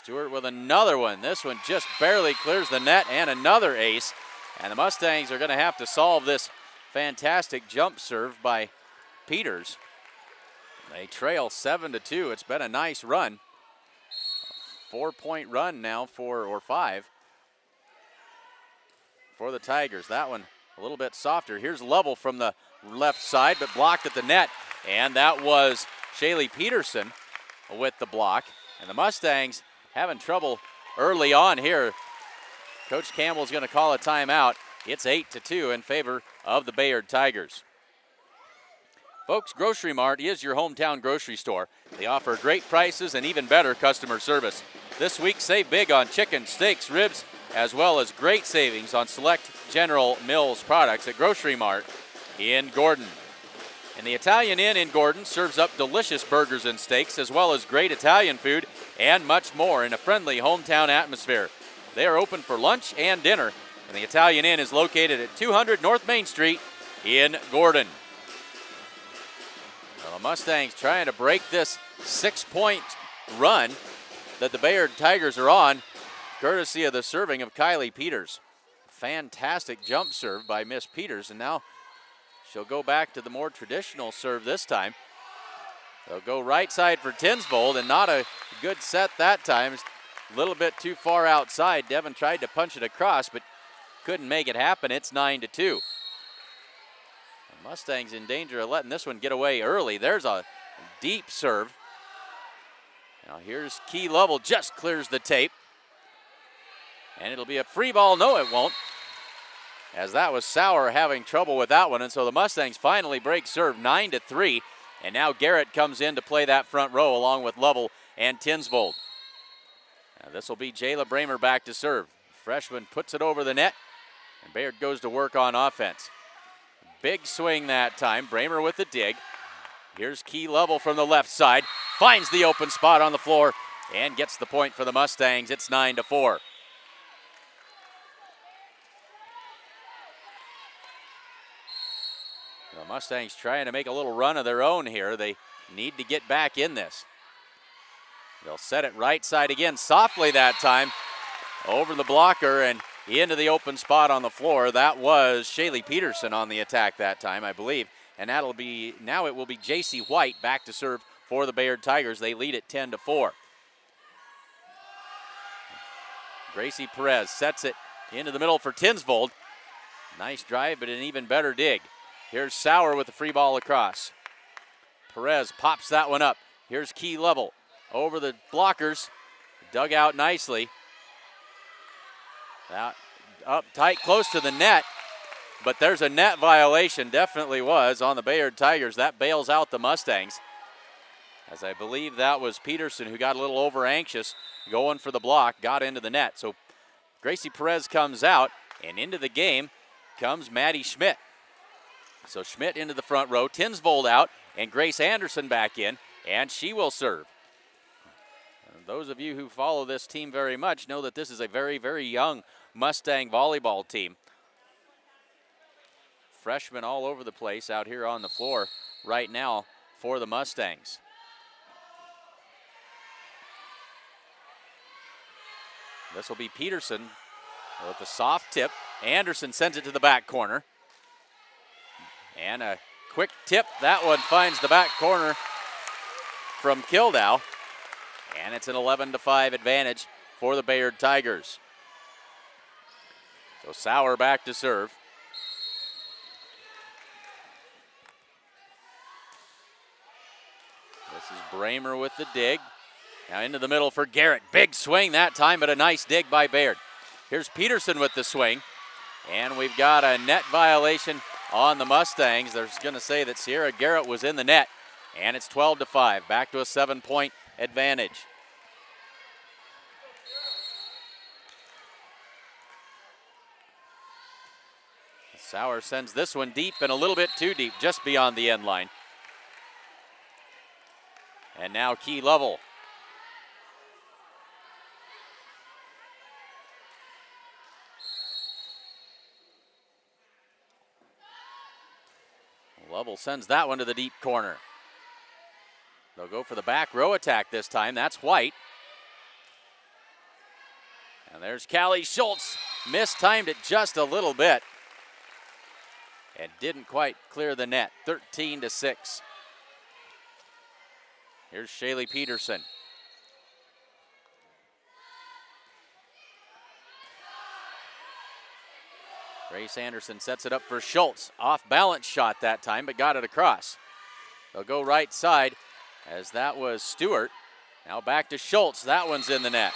Stewart with another one. This one just barely clears the net, and another ace. And the Mustangs are going to have to solve this fantastic jump serve by Peters. They trail 7-2. It's been a nice run. A 4-point run now or 5 for the Tigers. That one a little bit softer. Here's level from the left side, but blocked at the net. And that was Shaylee Peterson with the block. And the Mustangs having trouble early on here. Coach Campbell's going to call a timeout. It's 8-2 in favor of the Bayard Tigers. Folks, Grocery Mart is your hometown grocery store. They offer great prices and even better customer service. This week, save big on chicken, steaks, ribs, as well as great savings on select General Mills products at Grocery Mart in Gordon. And the Italian Inn in Gordon serves up delicious burgers and steaks, as well as great Italian food and much more in a friendly hometown atmosphere. They are open for lunch and dinner, and the Italian Inn is located at 200 North Main Street in Gordon. Well, the Mustangs trying to break this 6-point run that the Bayard Tigers are on, courtesy of the serving of Kylie Peters. Fantastic jump serve by Miss Peters, and now she'll go back to the more traditional serve this time. They'll go right side for Tinsvold, and not a good set that time. A little bit too far outside. Devin tried to punch it across, but couldn't make it happen. It's 9-2. Mustangs in danger of letting this one get away early. There's a deep serve. Now here's Key Lovell, just clears the tape. And it'll be a free ball. No, it won't, as that was Sauer having trouble with that one. And so the Mustangs finally break serve 9-3. And now Garrett comes in to play that front row along with Lovell and Tinsvold. Now this will be Jayla Bramer back to serve. Freshman puts it over the net, and Bayard goes to work on offense. Big swing that time. Bramer with the dig. Here's Key Lovell from the left side. Finds the open spot on the floor and gets the point for the Mustangs. It's 9-4. The Mustangs trying to make a little run of their own here. They need to get back in this. They'll set it right side again, softly that time, over the blocker and into the open spot on the floor. That was Shaylee Peterson on the attack that time, I believe. And now it will be J.C. White back to serve for the Bayard Tigers. They lead it 10-4. Gracie Perez sets it into the middle for Tinsvold. Nice drive, but an even better dig. Here's Sauer with the free ball across. Perez pops that one up. Here's Key Lovell over the blockers. Dug out nicely. Out, up tight, close to the net. But there's a net violation, definitely was, on the Bayard Tigers. That bails out the Mustangs, as I believe that was Peterson who got a little over anxious going for the block, got into the net. So Gracie Perez comes out, and into the game comes Maddie Schmidt. So Schmidt into the front row, Tinsvold out, and Grace Anderson back in, and she will serve. And those of you who follow this team very much know that this is a very, very young Mustang volleyball team. Freshmen all over the place out here on the floor right now for the Mustangs. This will be Peterson with a soft tip. Anderson sends it to the back corner. And a quick tip. That one finds the back corner from Kildow. And it's an 11-5 advantage for the Bayard Tigers. So Sauer back to serve. This is Bramer with the dig. Now into the middle for Garrett. Big swing that time, but a nice dig by Bayard. Here's Peterson with the swing. And we've got a net violation on the Mustangs. They're going to say that Sierra Garrett was in the net. And it's 12-5. Back to a 7-point advantage. Sauer sends this one deep and a little bit too deep, just beyond the end line. And now Key Lovell. Lovell sends that one to the deep corner. They'll go for the back row attack this time. That's White. And there's Callie Schultz. Mistimed it just a little bit and didn't quite clear the net. 13-6. Here's Shaylee Peterson. Grace Anderson sets it up for Schultz. Off balance shot that time, but got it across. They'll go right side, as that was Stewart. Now back to Schultz. That one's in the net.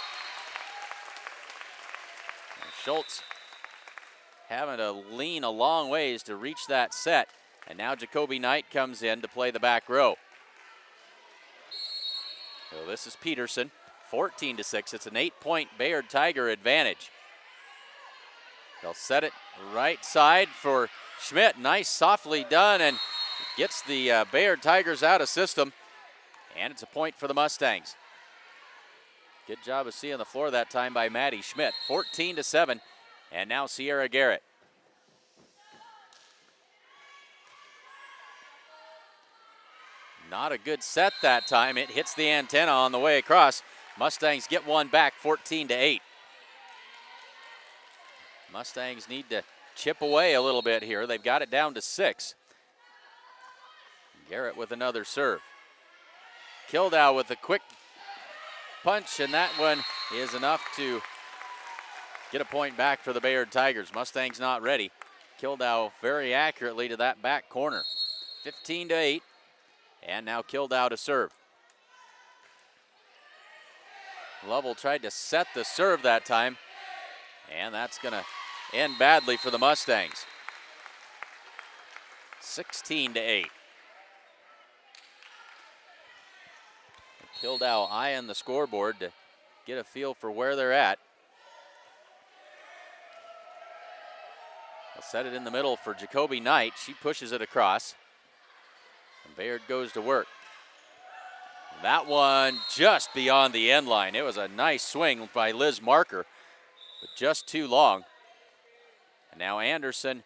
And Schultz having to lean a long ways to reach that set. And now Jacoby Knight comes in to play the back row. So this is Peterson, 14-6. It's an 8-point Bayard Tiger advantage. They'll set it right side for Schmidt. Nice, softly done, and gets the Bayard Tigers out of system. And it's a point for the Mustangs. Good job of seeing the floor that time by Maddie Schmidt. 14-7, and now Sierra Garrett. Not a good set that time. It hits the antenna on the way across. Mustangs get one back, 14-8. Mustangs need to chip away a little bit here. They've got it down to 6. Garrett with another serve. Kildow with a quick punch, and that one is enough to get a point back for the Bayard Tigers. Mustangs not ready. Kildow very accurately to that back corner. 15-8. And now Kildow to serve. Lovell tried to set the serve that time. And that's going to end badly for the Mustangs. 16-8. Kildow eyeing the scoreboard to get a feel for where they're at. They'll set it in the middle for Jacoby Knight. She pushes it across. And Bayard goes to work. That one just beyond the end line. It was a nice swing by Liz Marker, but just too long. And now Anderson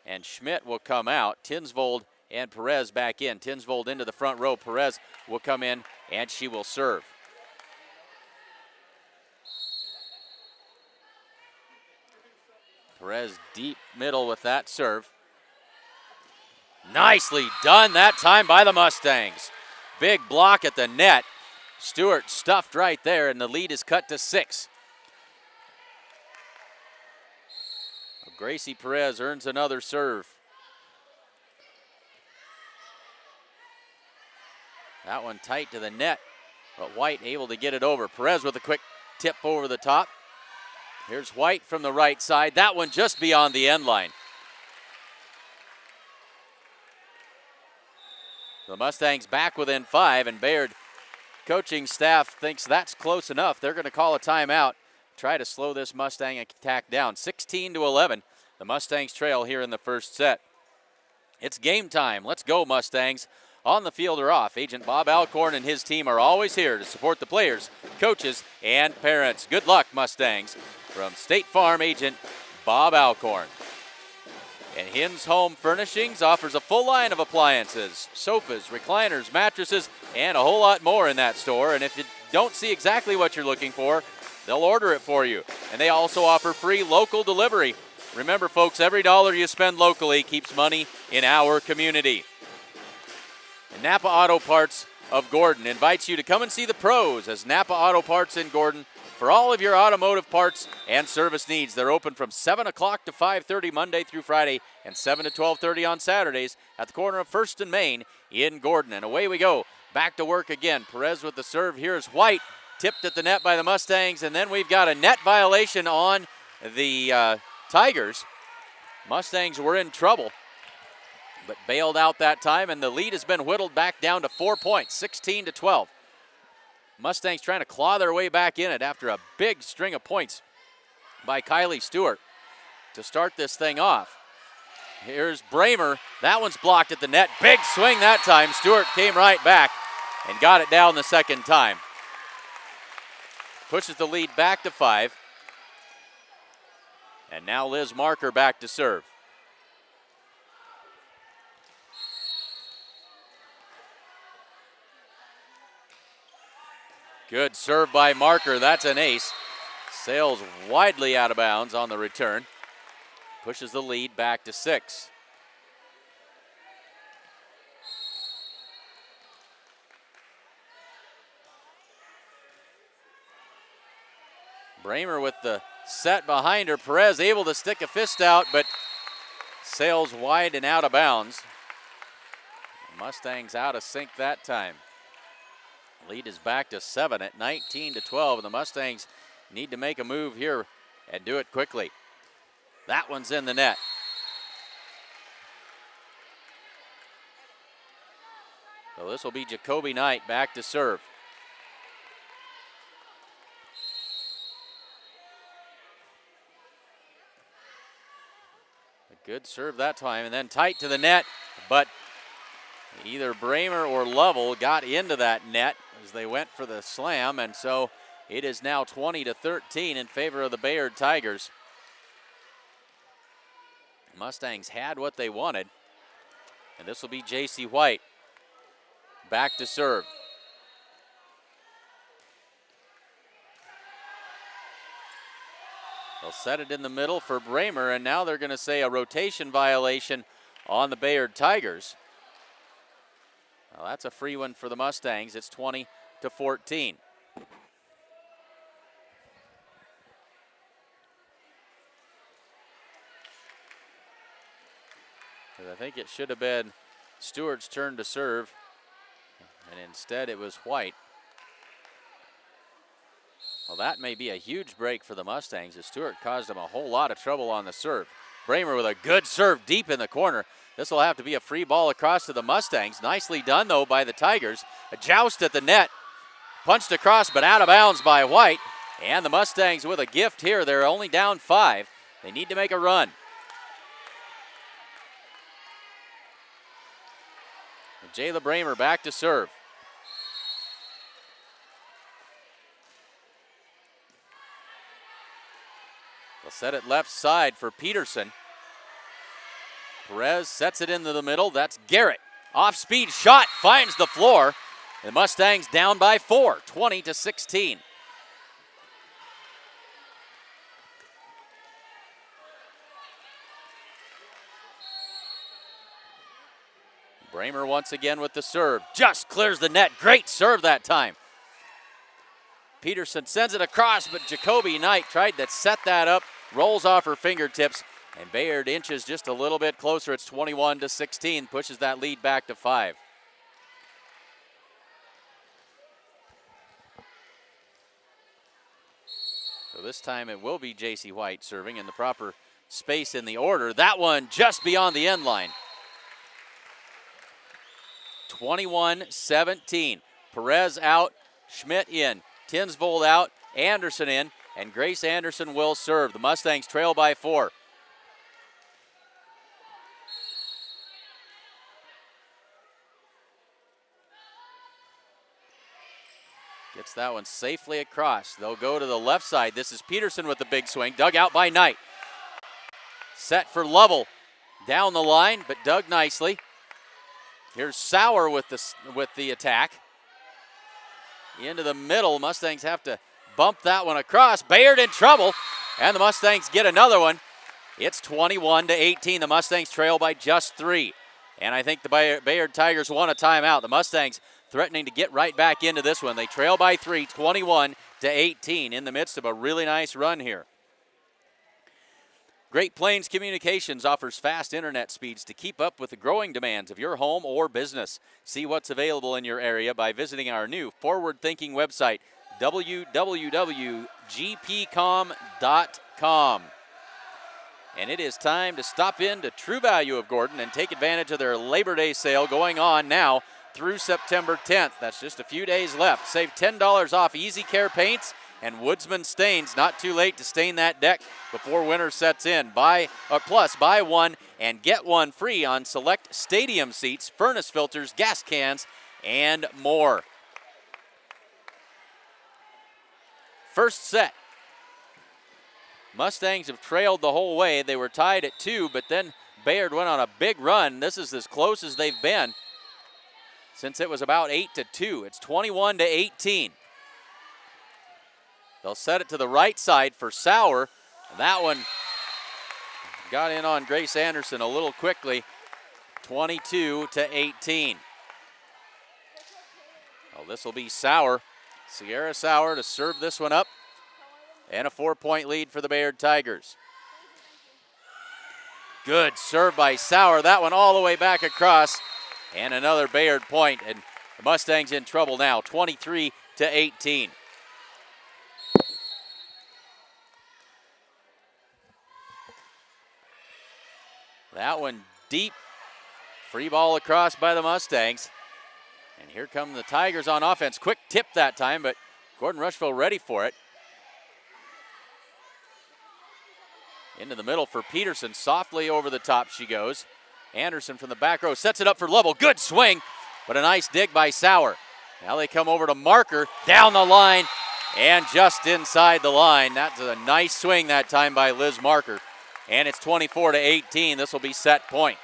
and Schmidt will come out. Tinsvold and Perez back in. Tinsvold into the front row. Perez will come in, and she will serve. Perez deep middle with that serve. Nicely done that time by the Mustangs. Big block at the net. Stewart stuffed right there, and the lead is cut to 6. Gracie Perez earns another serve. That one tight to the net, but White able to get it over. Perez with a quick tip over the top. Here's White from the right side. That one just beyond the end line. The Mustangs back within 5, and Bayard coaching staff thinks that's close enough. They're going to call a timeout, try to slow this Mustang attack down. 16-11, the Mustangs trail here in the first set. It's game time. Let's go, Mustangs. On the field or off, Agent Bob Alcorn and his team are always here to support the players, coaches, and parents. Good luck, Mustangs. From State Farm Agent Bob Alcorn. And Hins Home Furnishings offers a full line of appliances, sofas, recliners, mattresses, and a whole lot more in that store. And if you don't see exactly what you're looking for, they'll order it for you. And they also offer free local delivery. Remember, folks, every dollar you spend locally keeps money in our community. And Napa Auto Parts of Gordon invites you to come and see the pros as Napa Auto Parts in Gordon for all of your automotive parts and service needs. They're open from 7 o'clock to 5:30 Monday through Friday and 7 to 12:30 on Saturdays at the corner of 1st and Main in Gordon. And away we go. Back to work again. Perez with the serve. Here's White. Tipped at the net by the Mustangs. And then we've got a net violation on the Tigers. Mustangs were in trouble, but bailed out that time. And the lead has been whittled back down to 4 points, 16-12. Mustangs trying to claw their way back in it after a big string of points by Kylie Stewart to start this thing off. Here's Bramer. That one's blocked at the net. Big swing that time. Stewart came right back and got it down the second time. Pushes the lead back to 5. And now Liz Marker back to serve. Good serve by Marker. That's an ace. Sails widely out of bounds on the return. Pushes the lead back to 6. Bramer with the set behind her. Perez able to stick a fist out, but sails wide and out of bounds. Mustangs out of sync that time. Lead is back to 7 at 19-12, and the Mustangs need to make a move here and do it quickly. That one's in the net. So this will be Jacoby Knight back to serve. A good serve that time, and then tight to the net, but either Bramer or Lovell got into that net as they went for the slam, and so it is now 20-13 in favor of the Bayard Tigers. Mustangs had what they wanted, and this will be J.C. White back to serve. They'll set it in the middle for Bramer, and now they're going to say a rotation violation on the Bayard Tigers. Well, that's a free one for the Mustangs. It's 20-14. I think it should have been Stewart's turn to serve, and instead it was White. Well, that may be a huge break for the Mustangs as Stewart caused them a whole lot of trouble on the serve. Bramer with a good serve deep in the corner. This will have to be a free ball across to the Mustangs. Nicely done, though, by the Tigers. A joust at the net. Punched across, but out of bounds by White. And the Mustangs with a gift here. They're only down 5. They need to make a run. Jayla Bramer back to serve. They'll set it left side for Peterson. Perez sets it into the middle. That's Garrett. Off-speed shot finds the floor. The Mustangs down by 4, 20-16. Bramer once again with the serve. Just clears the net. Great serve that time. Peterson sends it across, but Jacoby Knight tried to set that up. Rolls off her fingertips, and Bayard inches just a little bit closer. It's 21-16, pushes that lead back to 5. So this time it will be J.C. White serving in the proper space in the order. That one just beyond the end line. 21-17. Perez out, Schmidt in, Tinsvold out, Anderson in, and Grace Anderson will serve. The Mustangs trail by 4. Gets that one safely across. They'll go to the left side. This is Peterson with the big swing, dug out by Knight. Set for Lovell. Down the line, but dug nicely. Here's Sauer with the attack. Into the middle. Mustangs have to bump that one across. Bayard in trouble, and the Mustangs get another one. It's 21-18. The Mustangs trail by just 3. And I think the Bayard Tigers want a timeout. The Mustangs threatening to get right back into this one. They trail by 3, 21-18, in the midst of a really nice run here. Great Plains Communications offers fast internet speeds to keep up with the growing demands of your home or business. See what's available in your area by visiting our new forward-thinking website, www.gpcom.com. And it is time to stop in to True Value of Gordon and take advantage of their Labor Day sale going on now through September 10th. That's just a few days left. Save $10 off Easy Care paints and Woodsman stains. Not too late to stain that deck before winter sets in. Buy one and get one free on select stadium seats, furnace filters, gas cans, and more. First set. Mustangs have trailed the whole way. They were tied at 2, but then Bayard went on a big run. This is as close as they've been since it was about 8-2. It's 21-18. They'll set it to the right side for Sauer. That one got in on Grace Anderson a little quickly. 22-18. Well, this will be Sauer. Sierra Sauer to serve this one up. And a 4-point lead for the Bayard Tigers. Good serve by Sauer. That one all the way back across. And another Bayard point. And the Mustangs in trouble now, 23-18. That one deep. Free ball across by the Mustangs. And here come the Tigers on offense. Quick tip that time, but Gordon Rushville ready for it. Into the middle for Peterson. Softly over the top she goes. Anderson from the back row sets it up for Lovell. Good swing, but a nice dig by Sauer. Now they come over to Marker. Down the line and just inside the line. That's a nice swing that time by Liz Marker. And it's 24-18. This will be set point.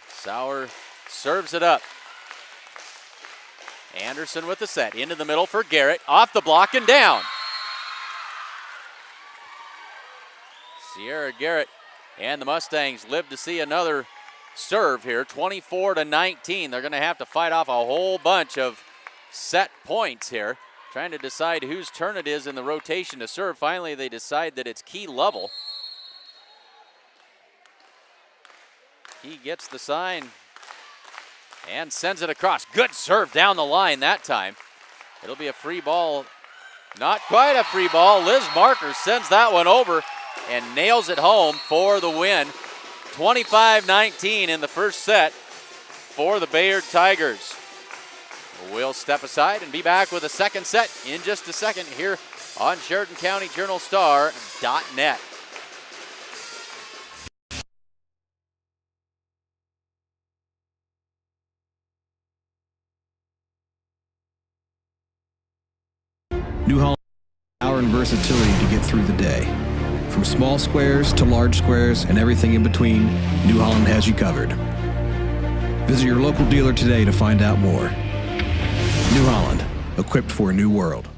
Sauer serves it up. Anderson with the set. Into the middle for Garrett. Off the block and down. Sierra Garrett and the Mustangs live to see another serve here. 24-19. They're going to have to fight off a whole bunch of set points here. trying to decide whose turn it is in the rotation to serve. Finally, they decide that it's Key Lovell. He gets the sign and sends it across. Good serve down the line that time. It'll be a free ball. Not quite a free ball. Liz Marker sends that one over and nails it home for the win. 25-19 in the first set for the Bayard Tigers. We'll step aside and be back with a second set in just a second here on SheridanCountyJournalStar.net. New Holland power and versatility to get through the day. From small squares to large squares and everything in between, New Holland has you covered. Visit your local dealer today to find out more. New Holland, equipped for a new world.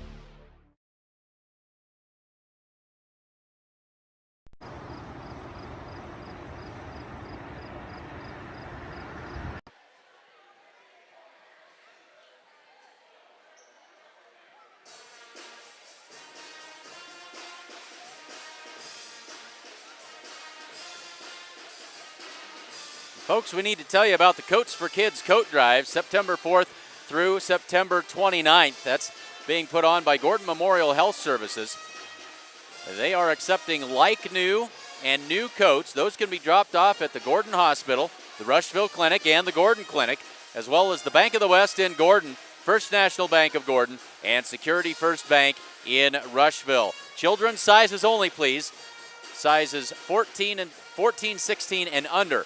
Folks, we need to tell you about the Coats for Kids Coat Drive, September 4th through September 29th. That's being put on by Gordon Memorial Health Services. They are accepting like new and new coats. Those can be dropped off at the Gordon Hospital, the Rushville Clinic, and the Gordon Clinic, as well as the Bank of the West in Gordon, First National Bank of Gordon, and Security First Bank in Rushville. Children's sizes only, please. Sizes 14, 16, and under.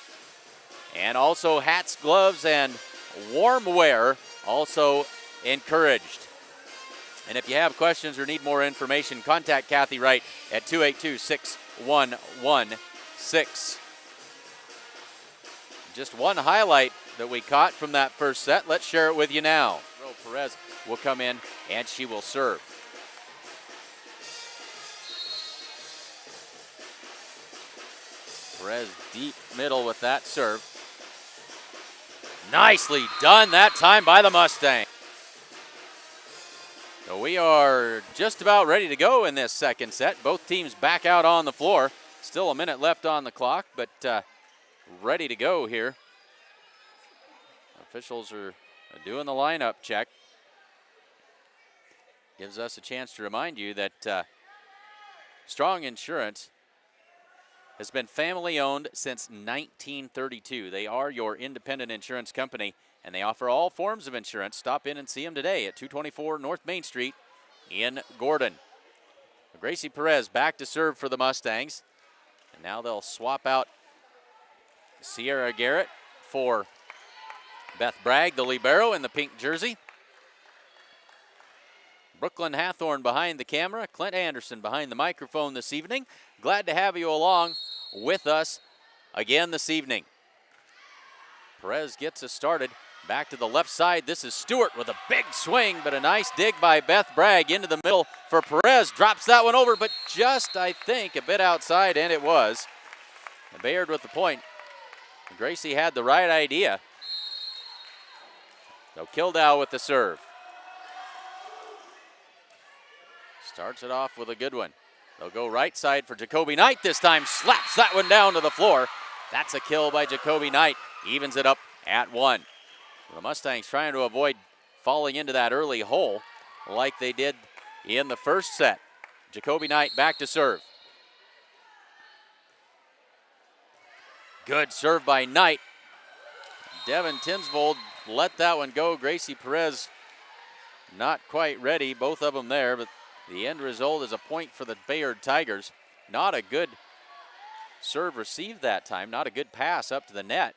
And also hats, gloves, and warm wear also encouraged. And if you have questions or need more information, contact Kathy Wright at 282-6116. Just one highlight that we caught from that first set. Let's share it with you now. Perez will come in and she will serve. Perez deep middle with that serve. Nicely done that time by the Mustang. So we are just about ready to go in this second set. Both teams back out on the floor. Still a minute left on the clock, but ready to go here. Officials are doing the lineup check. Gives us a chance to remind you that Strong Insurance has been family owned since 1932. They are your independent insurance company, and they offer all forms of insurance. Stop in and see them today at 224 North Main Street in Gordon. Gracie Perez back to serve for the Mustangs. And now they'll swap out Sierra Garrett for Beth Bragg, the libero in the pink jersey. Brooklyn Hathorn behind the camera, Clint Anderson behind the microphone this evening. Glad to have you along with us again this evening. Perez gets us started. Back to the left side. This is Stewart with a big swing, but a nice dig by Beth Bragg into the middle for Perez. Drops that one over, but just, I think, a bit outside, and it was. And Bayard with the point. Gracie had the right idea. So Kildow with the serve. Starts it off with a good one. They'll go right side for Jacoby Knight this time. Slaps that one down to the floor. That's a kill by Jacoby Knight. Evens it up at 1. The Mustangs trying to avoid falling into that early hole like they did in the first set. Jacoby Knight back to serve. Good serve by Knight. Devin Tinsvold let that one go. Gracie Perez not quite ready. Both of them there, but the end result is a point for the Bayard Tigers. Not a good serve received that time. Not a good pass up to the net.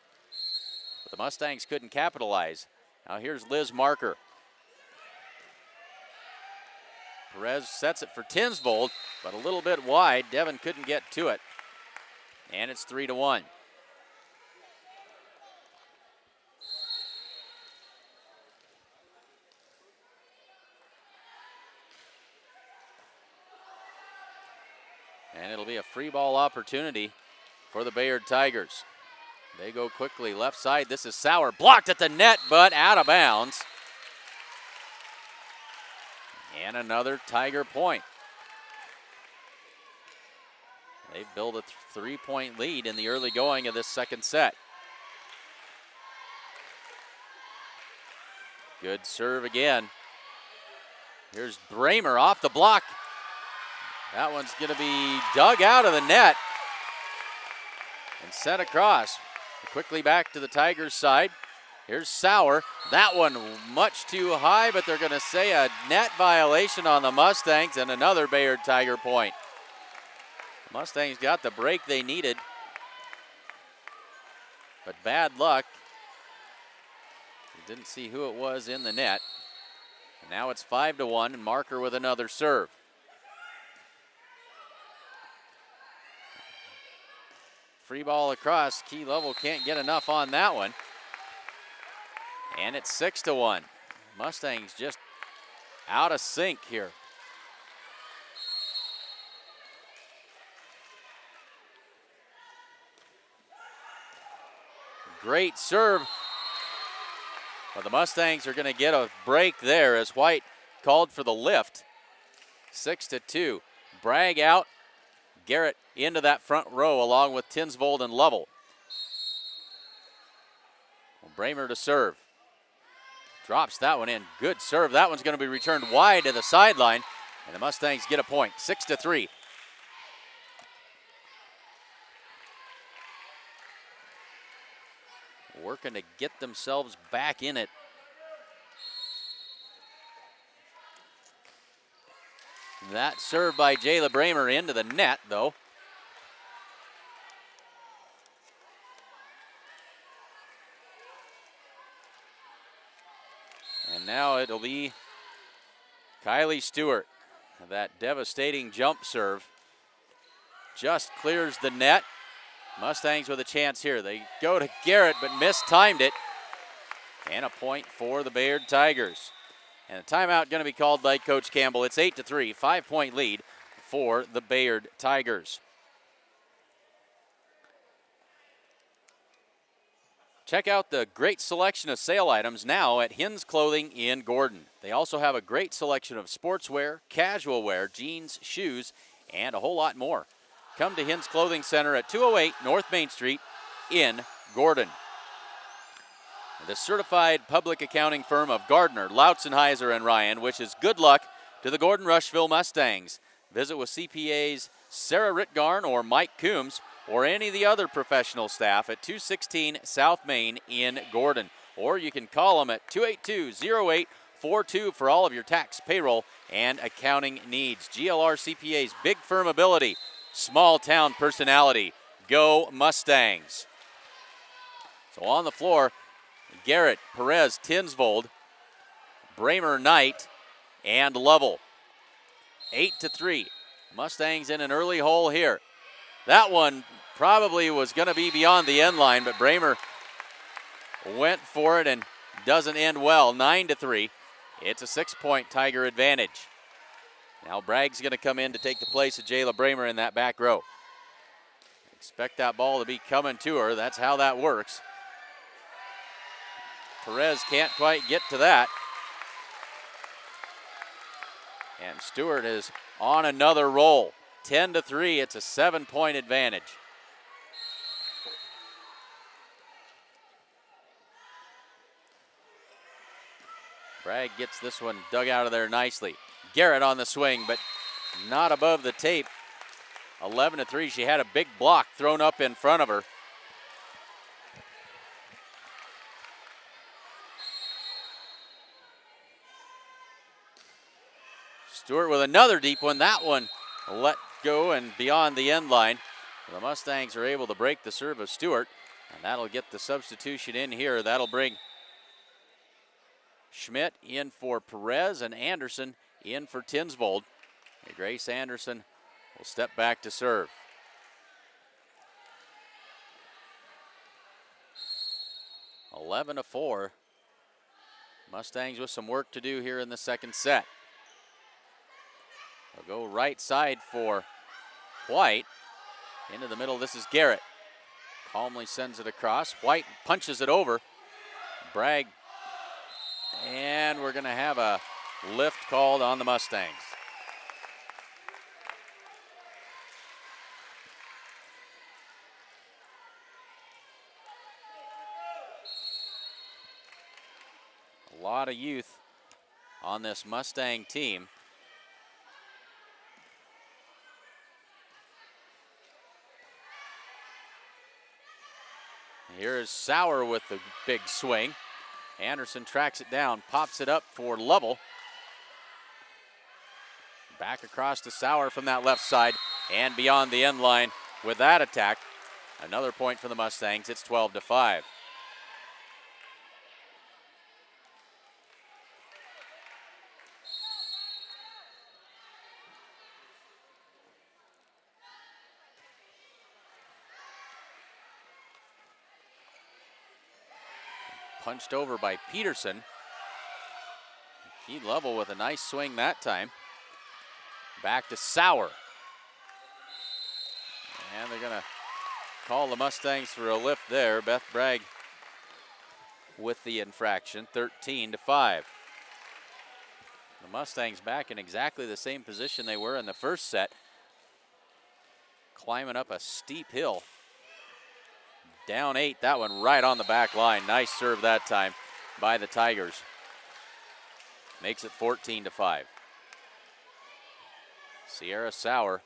But the Mustangs couldn't capitalize. Now here's Liz Marker. Perez sets it for Tinsvold, but a little bit wide. Devin couldn't get to it. And it's 3-1. And it'll be a free ball opportunity for the Bayard Tigers. They go quickly left side. This is Sauer, blocked at the net, but out of bounds. And another Tiger point. They've built a 3-point lead in the early going of this second set. Good serve again. Here's Bramer off the block. That one's going to be dug out of the net and sent across. Quickly back to the Tigers' side. Here's Sauer. That one much too high, but they're going to say a net violation on the Mustangs and another Bayard Tiger point. The Mustangs got the break they needed, but bad luck. Didn't see who it was in the net. And now it's 5-1, and Marker with another serve. Free ball across. Key Level can't get enough on that one. And it's 6-1. Mustangs just out of sync here. Great serve. But the Mustangs are going to get a break there as White called for the lift. 6-2. Bragg out. Garrett into that front row along with Tinsvold and Lovell. Bramer to serve. Drops that one in. Good serve. That one's going to be returned wide to the sideline. And the Mustangs get a point. 6-3. Working to get themselves back in it. That serve by Jayla Bramer into the net, though. And now it'll be Kylie Stewart. That devastating jump serve just clears the net. Mustangs with a chance here. They go to Garrett, but mistimed it. And a point for the Bayard Tigers. And a timeout going to be called by Coach Campbell. It's 8-3, 5-point lead for the Bayard Tigers. Check out the great selection of sale items now at Hins Clothing in Gordon. They also have a great selection of sportswear, casual wear, jeans, shoes, and a whole lot more. Come to Hins Clothing Center at 208 North Main Street in Gordon. The certified public accounting firm of Gardner, Lautzenheiser, and Ryan wishes good luck to the Gordon Rushville Mustangs. Visit with CPAs Sarah Ritgarn or Mike Coombs or any of the other professional staff at 216 South Main in Gordon. Or you can call them at 282-0842 for all of your tax, payroll, and accounting needs. GLR CPA's big firm ability, small town personality. Go Mustangs. So on the floor, Garrett, Perez, Tinsvold, Bramer, Knight, and Lovell. 8-3. Mustangs in an early hole here. That one probably was going to be beyond the end line, but Bramer went for it and doesn't end well. 9-3. It's a 6-point Tiger advantage. Now Bragg's going to come in to take the place of Jayla Bramer in that back row. Expect that ball to be coming to her. That's how that works. Perez can't quite get to that. And Stewart is on another roll. 10-3, it's a 7-point advantage. Bragg gets this one dug out of there nicely. Garrett on the swing, but not above the tape. 11-3, she had a big block thrown up in front of her. Stewart with another deep one. That one let go and beyond the end line. The Mustangs are able to break the serve of Stewart, and that'll get the substitution in here. That'll bring Schmidt in for Perez and Anderson in for Tinsvold. Grace Anderson will step back to serve. 11-4. Mustangs with some work to do here in the second set. They'll go right side for White. Into the middle, this is Garrett. Calmly sends it across. White punches it over. Bragg. And we're going to have a lift called on the Mustangs. A lot of youth on this Mustang team. Here is Sauer with the big swing. Anderson tracks it down, pops it up for Lovell. Back across to Sauer from that left side and beyond the end line with that attack. Another point for the Mustangs. It's 12-5. Punched over by Peterson. Key Lovell with a nice swing that time. Back to Sauer. And they're gonna call the Mustangs for a lift there. Beth Bragg with the infraction, 13-5. The Mustangs back in exactly the same position they were in the first set. Climbing up a steep hill. Down 8, that one right on the back line. Nice serve that time by the Tigers. Makes it 14-5. Sierra Sauer.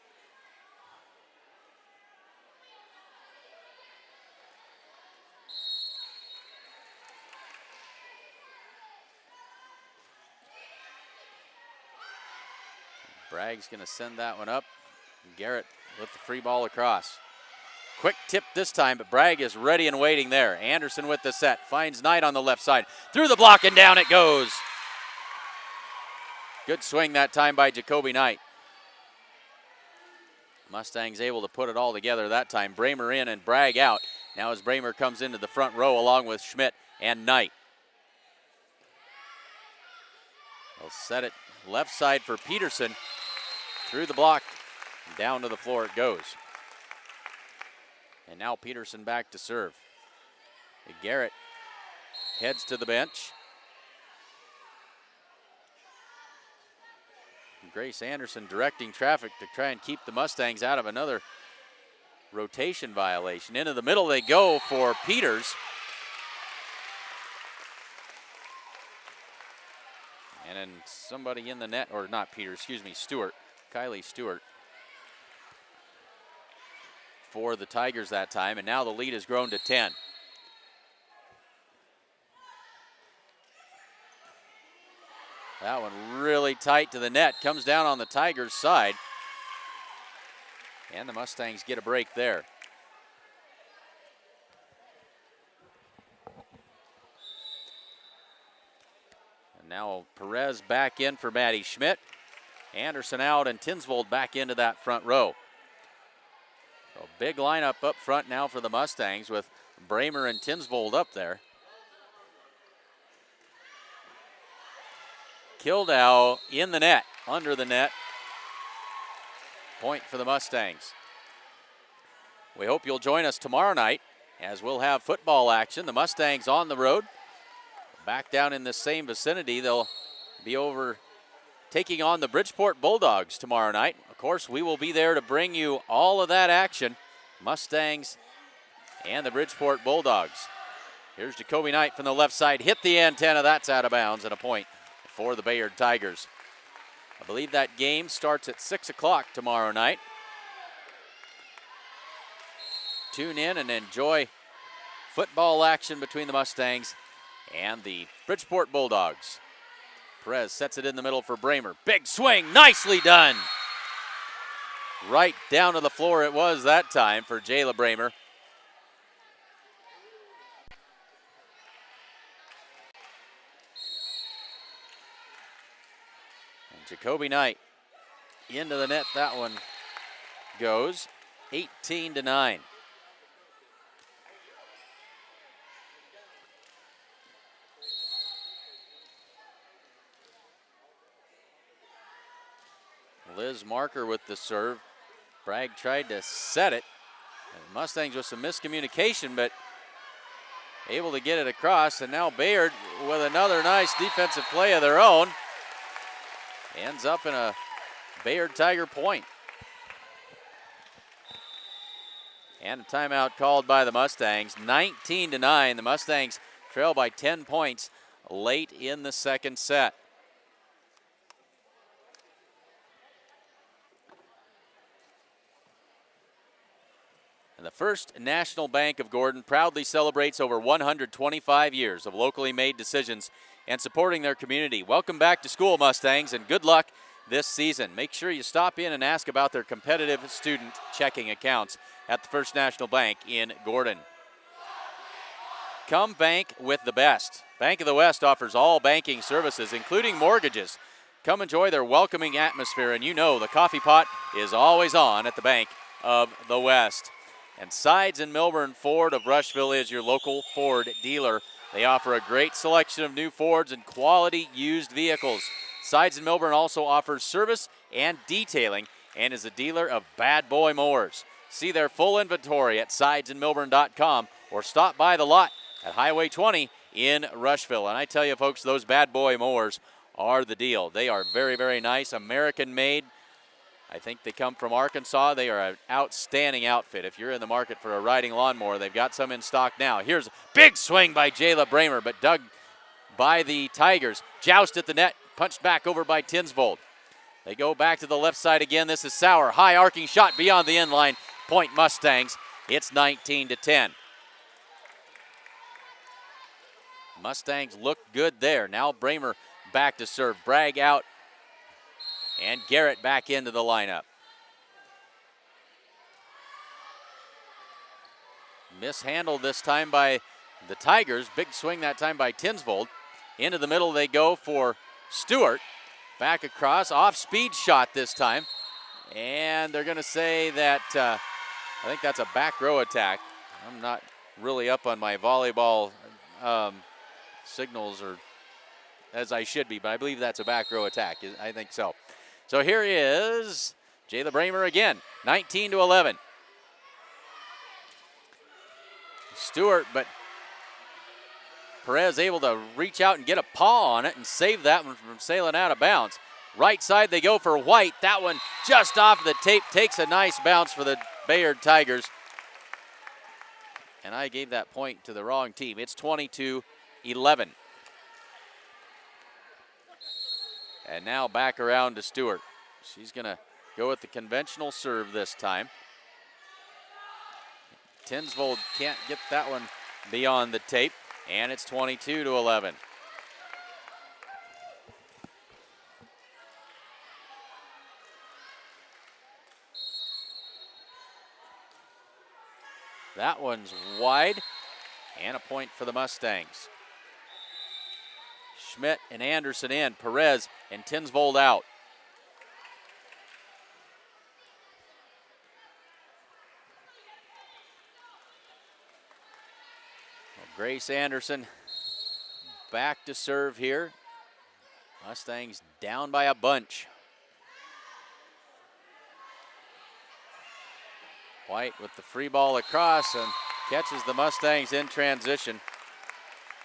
Bragg's gonna send that one up. Garrett with the free ball across. Quick tip this time, but Bragg is ready and waiting there. Anderson with the set, finds Knight on the left side. Through the block and down it goes. Good swing that time by Jacoby Knight. Mustangs able to put it all together that time. Bramer in and Bragg out. Now as Bramer comes into the front row along with Schmidt and Knight. They'll set it left side for Peterson. Through the block, down to the floor it goes. And now Peterson back to serve. Garrett heads to the bench. Grace Anderson directing traffic to try and keep the Mustangs out of another rotation violation. Into the middle they go for Peters. And then somebody in the net, or not Peters, excuse me, Stewart, Kylie Stewart, for the Tigers that time, and now the lead has grown to 10. That one really tight to the net, comes down on the Tigers' side, and the Mustangs get a break there. And now Perez back in for Maddie Schmidt. Anderson out and Tinsvold back into that front row. So big lineup up front now for the Mustangs with Bramer and Tinsvold up there. Kildow in the net, under the net. Point for the Mustangs. We hope you'll join us tomorrow night as we'll have football action. The Mustangs on the road. Back down in the same vicinity, they'll be over taking on the Bridgeport Bulldogs tomorrow night. Of course, we will be there to bring you all of that action. Mustangs and the Bridgeport Bulldogs. Here's Jacoby Knight from the left side. Hit the antenna. That's out of bounds and a point for the Bayard Tigers. I believe that game starts at 6 o'clock tomorrow night. Tune in and enjoy football action between the Mustangs and the Bridgeport Bulldogs. Perez sets it in the middle for Bramer. Big swing, nicely done. Right down to the floor it was that time for Jayla Bramer. And Jacoby Knight into the net, that one goes. 18-9. Liz Marker with the serve. Bragg tried to set it. And Mustangs with some miscommunication, but able to get it across. And now Bayard with another nice defensive play of their own. ends up in a Bayard Tiger point. And a timeout called by the Mustangs. 19-9. The Mustangs trail by 10 points late in the second set. And the First National Bank of Gordon proudly celebrates over 125 years of locally made decisions and supporting their community. Welcome back to school, Mustangs, and good luck this season. Make sure you stop in and ask about their competitive student checking accounts at the First National Bank in Gordon. Come bank with the best. Bank of the West offers all banking services, including mortgages. Come enjoy their welcoming atmosphere, and you know the coffee pot is always on at the Bank of the West. And Sides and Milburn Ford of Rushville is your local Ford dealer. They offer a great selection of new Fords and quality used vehicles. Sides and Milburn also offers service and detailing and is a dealer of Bad Boy mowers. See their full inventory at sidesandmilburn.com or stop by the lot at Highway 20 in Rushville. And I tell you, folks, those Bad Boy mowers are the deal. They are very, very nice, American-made. I think they come from Arkansas. They are an outstanding outfit. If you're in the market for a riding lawnmower, they've got some in stock now. Here's a big swing by Jayla Bramer, but dug by the Tigers. Joust at the net, punched back over by Tinsvold. They go back to the left side again. This is Sauer. High arcing shot beyond the end line. Point Mustangs. It's 19-10. Mustangs look good there. Now Bramer back to serve. Bragg out. And Garrett back into the lineup. Mishandled this time by the Tigers. Big swing that time by Tinsvold. Into the middle they go for Stewart. Back across, off speed shot this time. And they're going to say that, I think that's a back row attack. I'm not really up on my volleyball signals or as I should be, but I believe that's a back row attack. I think so. So here is Jayla Bramer again, 19-11. Stewart, but Perez able to reach out and get a paw on it and save that one from sailing out of bounds. Right side they go for White. That one just off the tape, takes a nice bounce for the Bayard Tigers. And I gave that point to the wrong team. It's 22-11. And now back around to Stewart. She's going to go with the conventional serve this time. Tinsvold can't get that one beyond the tape, and it's 22-11. That one's wide, and a point for the Mustangs. Schmidt and Anderson in, Perez and Tinsvold out. Well, Grace Anderson back to serve here. Mustangs down by a bunch. White with the free ball across and catches the Mustangs in transition.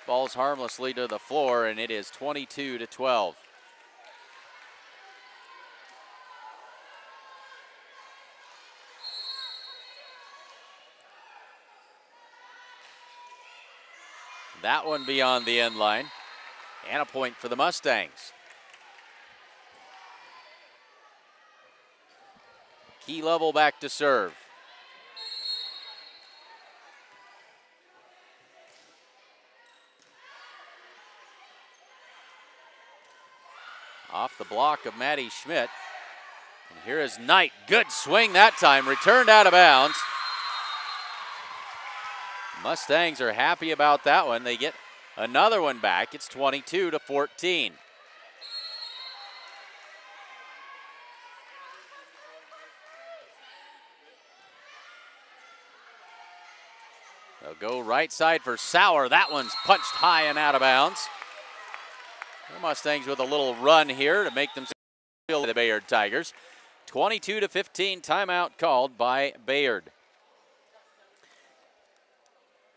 Falls harmlessly to the floor, and it is 22-12. That one beyond the end line, and a point for the Mustangs. Key level back to serve. Off the block of Maddie Schmidt. And here is Knight. Good swing that time. Returned out of bounds. Mustangs are happy about that one. They get another one back. It's 22-14. They'll go right side for Sauer. That one's punched high and out of bounds. The Mustangs with a little run here to make them feel the Bayard Tigers. 22-15, timeout called by Bayard.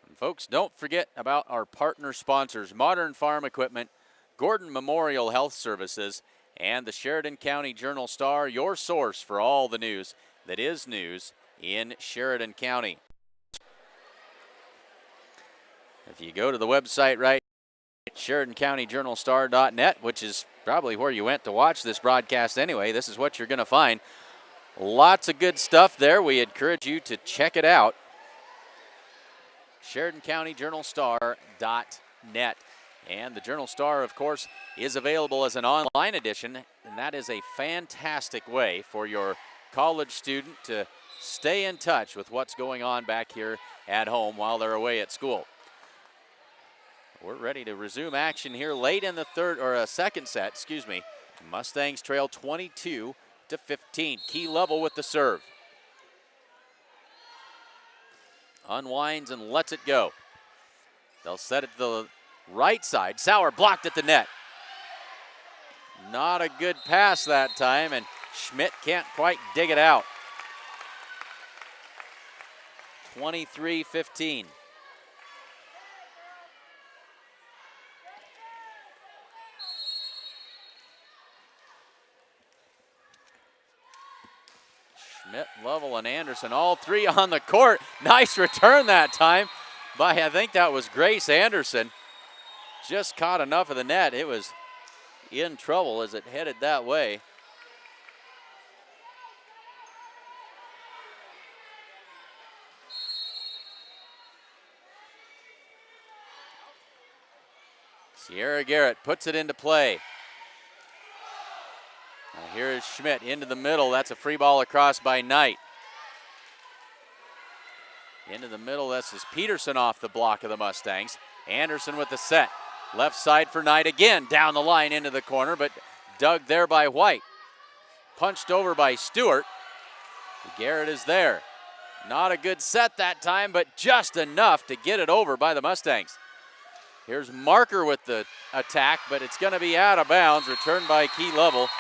And folks, don't forget about our partner sponsors, Modern Farm Equipment, Gordon Memorial Health Services, and the Sheridan County Journal-Star, your source for all the news that is news in Sheridan County. If you go to the website right, SheridanCountyJournalStar.net, which is probably where you went to watch this broadcast anyway, this is what you're going to find. Lots of good stuff there. We encourage you to check it out. SheridanCountyJournalStar.net. And the Journal-Star, of course, is available as an online edition, and that is a fantastic way for your college student to stay in touch with what's going on back here at home while they're away at school. We're ready to resume action here late in the second set, excuse me. Mustangs trail 22-15. Key Level with the serve. Unwinds and lets it go. They'll set it to the right side. Sauer blocked at the net. Not a good pass that time, and Schmidt can't quite dig it out. 23-15. Schmidt, Lovell, and Anderson, all three on the court. Nice return that time by, I think that was Grace Anderson. Just caught enough of the net. It was in trouble as it headed that way. Sierra Garrett puts it into play. Now here is Schmidt into the middle. That's a free ball across by Knight. Into the middle, this is Peterson off the block of the Mustangs. Anderson with the set. Left side for Knight again, down the line into the corner, but dug there by White. Punched over by Stewart. Garrett is there. Not a good set that time, but just enough to get it over by the Mustangs. Here's Marker with the attack, but it's going to be out of bounds, returned by Key Level.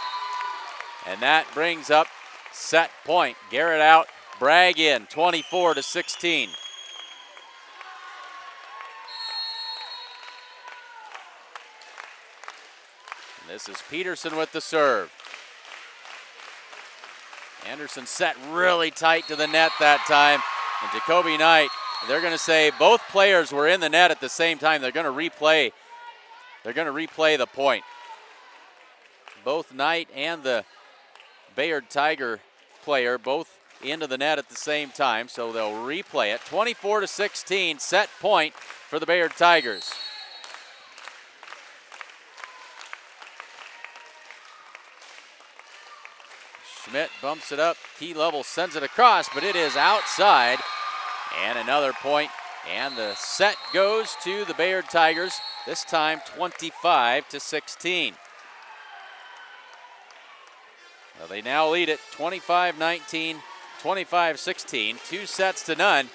And that brings up set point. Garrett out, Bragg in, 24-16. And this is Peterson with the serve. Anderson set really tight to the net that time. And Jacoby Knight, they're going to say both players were in the net at the same time. They're going to replay the point. Both Knight and the Bayard Tiger player both into the net at the same time, so they'll replay it. 24-16, set point for the Bayard Tigers. Schmidt bumps it up. Key Level sends it across, but it is outside. And another point, and the set goes to the Bayard Tigers, this time 25-16. Well, they now lead it 25-19, 25-16, 2-0.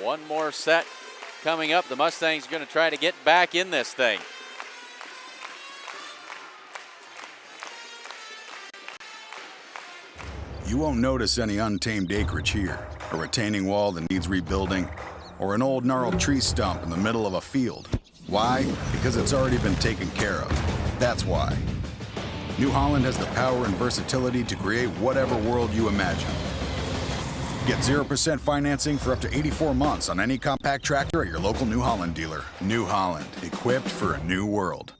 One more set coming up. The Mustangs are going to try to get back in this thing. You won't notice any untamed acreage here, a retaining wall that needs rebuilding, or an old gnarled tree stump in the middle of a field. Why? Because it's already been taken care of. That's why. New Holland has the power and versatility to create whatever world you imagine. Get 0% financing for up to 84 months on any compact tractor at your local New Holland dealer. New Holland, equipped for a new world.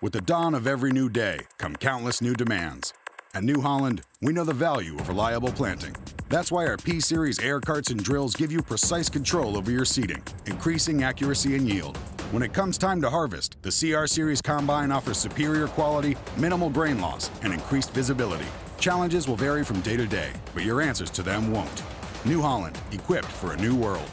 With the dawn of every new day come countless new demands. At New Holland, we know the value of reliable planting. That's why our P-Series air carts and drills give you precise control over your seeding, increasing accuracy and yield. When it comes time to harvest, the CR Series Combine offers superior quality, minimal grain loss, and increased visibility. Challenges will vary from day to day, but your answers to them won't. New Holland, equipped for a new world.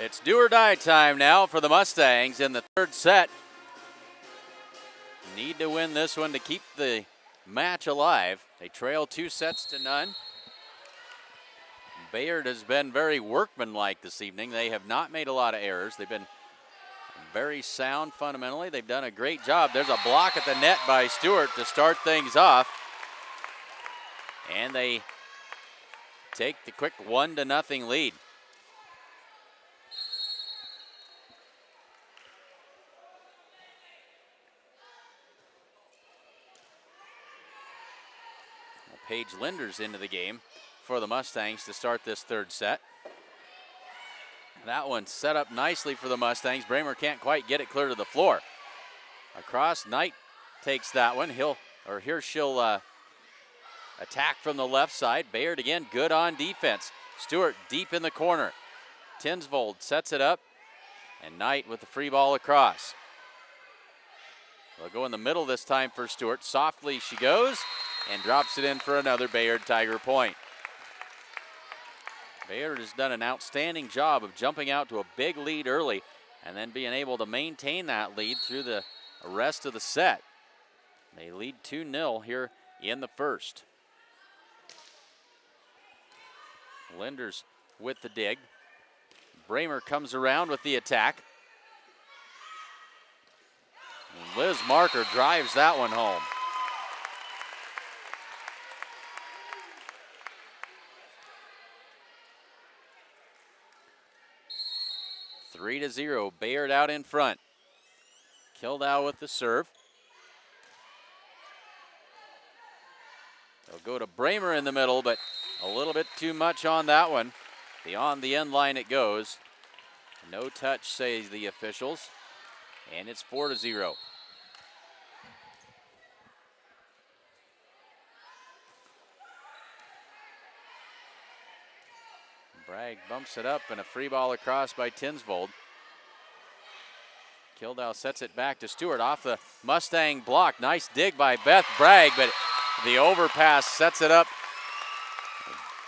It's do or die time now for the Mustangs in the third set. Need to win this one to keep the match alive. They trail 2-0. Bayard has been very workmanlike this evening. They have not made a lot of errors. They've been very sound fundamentally. They've done a great job. There's a block at the net by Stewart to start things off. And they take the quick 1-0 lead. Paige Linders into the game for the Mustangs to start this third set. That one set up nicely for the Mustangs. Bramer can't quite get it clear to the floor. Across, Knight takes that one. Here she'll attack from the left side. Bayard again, good on defense. Stewart deep in the corner. Tinsvold sets it up, and Knight with the free ball across. They'll go in the middle this time for Stewart. Softly she goes and drops it in for another Bayard Tiger point. Bayard has done an outstanding job of jumping out to a big lead early and then being able to maintain that lead through the rest of the set. They lead 2-0 here in the first. Linders with the dig. Bramer comes around with the attack. And Liz Marker drives that one home. Three to 0, Bayard out in front. Kildow with the serve. They'll go to Bramer in the middle, but a little bit too much on that one. Beyond the end line it goes. No touch, say the officials. And it's 4 to 0. Bragg bumps it up and a free ball across by Tinsvold. Kildow sets it back to Stewart off the Mustang block. Nice dig by Beth Bragg, but the overpass sets it up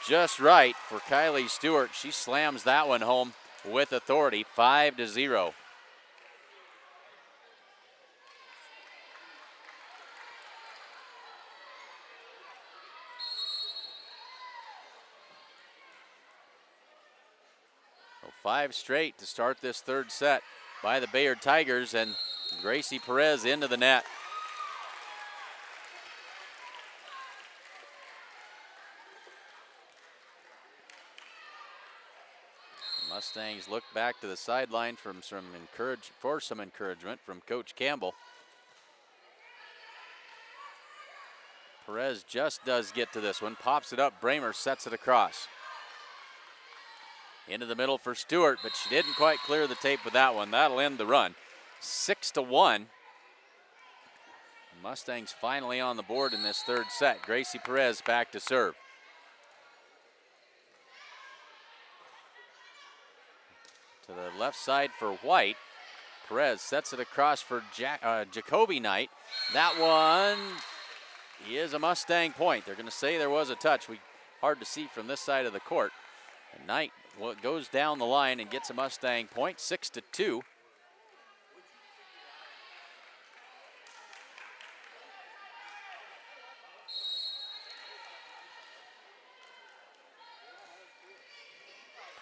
just right for Kylie Stewart. She slams that one home with authority, 5 to 0. So 5 straight to start this third set by the Bayard Tigers, and Gracie Perez into the net. Mustangs look back to the sideline for some encouragement from Coach Campbell. Perez just does get to this one, pops it up, Bramer sets it across. Into the middle for Stewart, but she didn't quite clear the tape with that one. That'll end the run. 6 to 1. Mustangs finally on the board in this third set. Gracie Perez back to serve. To the left side for White. Perez sets it across for Jacoby Knight. That one is a Mustang point. They're going to say there was a touch. Hard to see from this side of the court. And Knight goes down the line and gets a Mustang point, 6 to 2.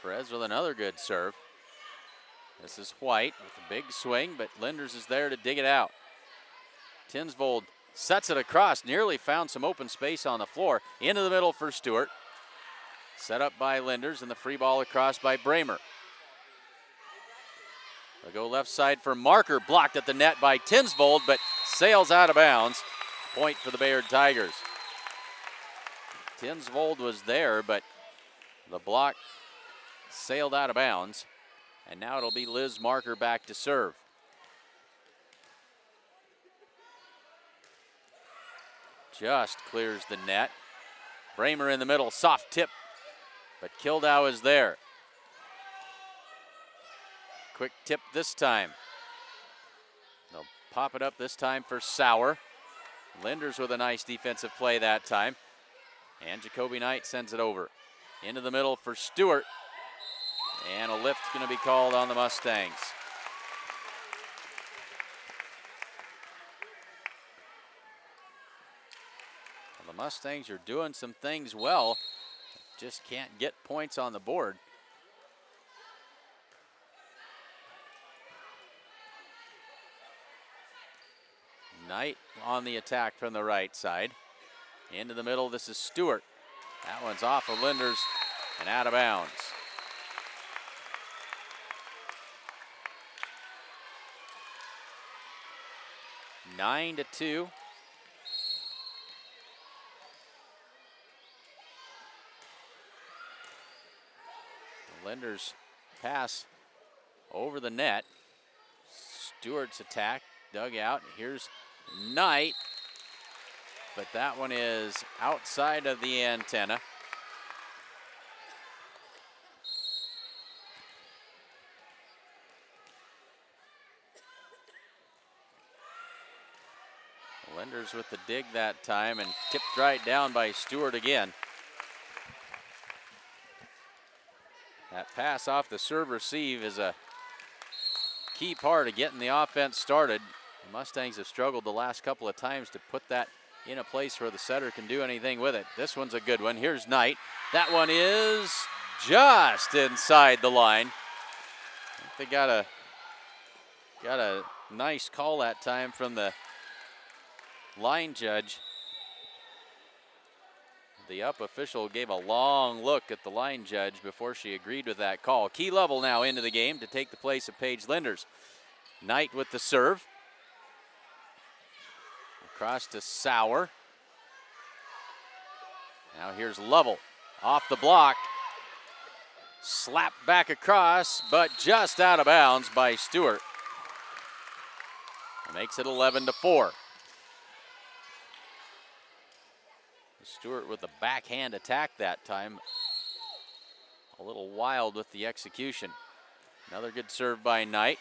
Perez with another good serve. This is White with a big swing, but Linders is there to dig it out. Tinsvold sets it across, nearly found some open space on the floor. Into the middle for Stewart. Set up by Linders and the free ball across by Bramer. They'll go left side for Marker, blocked at the net by Tinsvold, but sails out of bounds. Point for the Bayard Tigers. Tinsvold was there, but the block sailed out of bounds. And now it'll be Liz Marker back to serve. Just clears the net. Bramer in the middle, soft tip, but Kildow is there. Quick tip this time. They'll pop it up this time for Sauer. Linders with a nice defensive play that time. And Jacoby Knight sends it over. Into the middle for Stewart. And a lift's going to be called on the Mustangs. Well, the Mustangs are doing some things well, just can't get points on the board. Knight on the attack from the right side. Into the middle, this is Stewart. That one's off of Linders and out of bounds. Nine to 2. Linders pass over the net. Stewart's attack dug out. Here's Knight, but that one is outside of the antenna. Linders with the dig that time and tipped right down by Stewart again. That pass off the serve receive is a key part of getting the offense started. The Mustangs have struggled the last couple of times to put that in a place where the setter can do anything with it. This one's a good one. Here's Knight. That one is just inside the line. I think they got a nice call that time from the line judge. The up official gave a long look at the line judge before she agreed with that call. Key level now into the game to take the place of Paige Linders. Knight with the serve. Across to Sauer. Now here's Lovell off the block. Slapped back across, but just out of bounds by Stewart. Makes it 11 to 4. Stewart with the backhand attack that time. A little wild with the execution. Another good serve by Knight.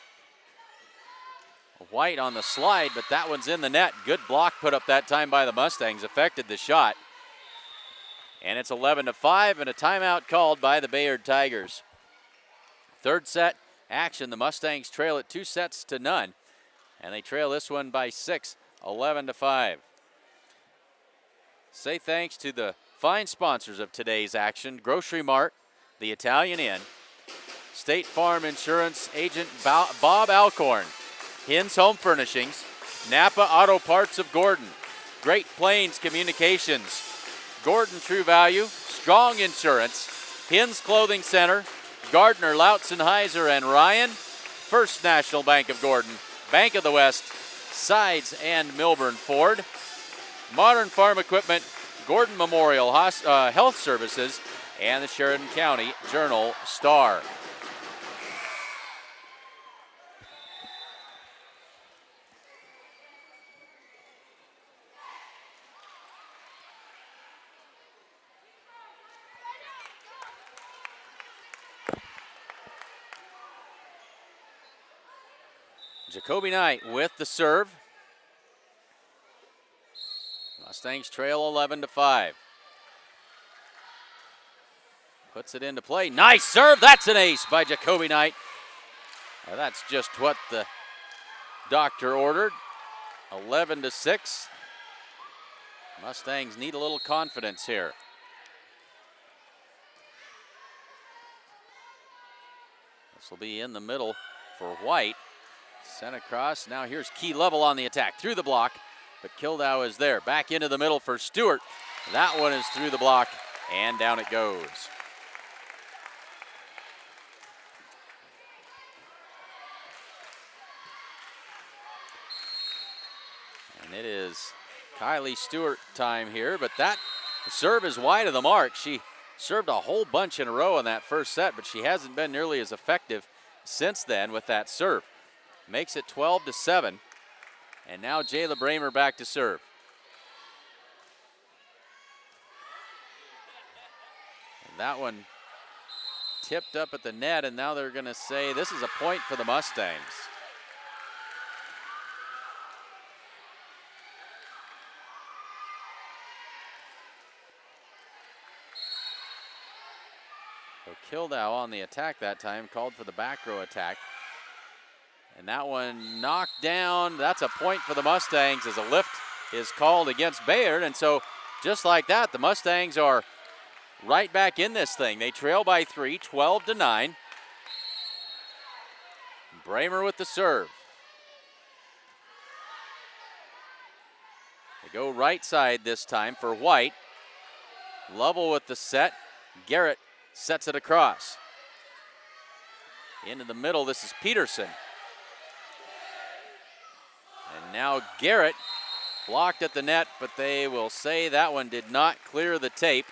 White on the slide, but that one's in the net. Good block put up that time by the Mustangs, affected the shot. And it's 11 to 5 and a timeout called by the Bayard Tigers. Third set action, the Mustangs trail it 2-0, and they trail this one by 6, 11 to 5. Say thanks to the fine sponsors of today's action: Grocery Mart, the Italian Inn, State Farm Insurance Agent Bob Alcorn, Hins Home Furnishings, Napa Auto Parts of Gordon, Great Plains Communications, Gordon True Value, Strong Insurance, Hins Clothing Center, Gardner, Lautzenheiser, and Ryan, First National Bank of Gordon, Bank of the West, Sides and Milburn Ford, Modern Farm Equipment, Gordon Memorial Health Services, and the Sheridan County Journal-Star. Jacoby Knight with the serve. Mustangs trail 11 to 5. Puts it into play. Nice serve. That's an ace by Jacoby Knight. Now that's just what the doctor ordered. 11 to 6. Mustangs need a little confidence here. This will be in the middle for White. Sent across. Now here's Key Level on the attack. Through the block, but Kildau is there. Back into the middle for Stewart. That one is through the block, and down it goes. And it is Kylie Stewart time here, but that serve is wide of the mark. She served a whole bunch in a row in that first set, but she hasn't been nearly as effective since then with that serve. Makes it 12 to 7. And now Jayla Bramer back to serve. And that one tipped up at the net, and now they're going to say this is a point for the Mustangs. So Tildow on the attack that time, called for the back row attack. And that one knocked down. That's a point for the Mustangs as a lift is called against Bayard. And so just like that, the Mustangs are right back in this thing. They trail by 3, 12-9. Bramer with the serve. They go right side this time for White. Lovell with the set. Garrett sets it across. Into the middle, this is Peterson. And now Garrett blocked at the net, but they will say that one did not clear the tape.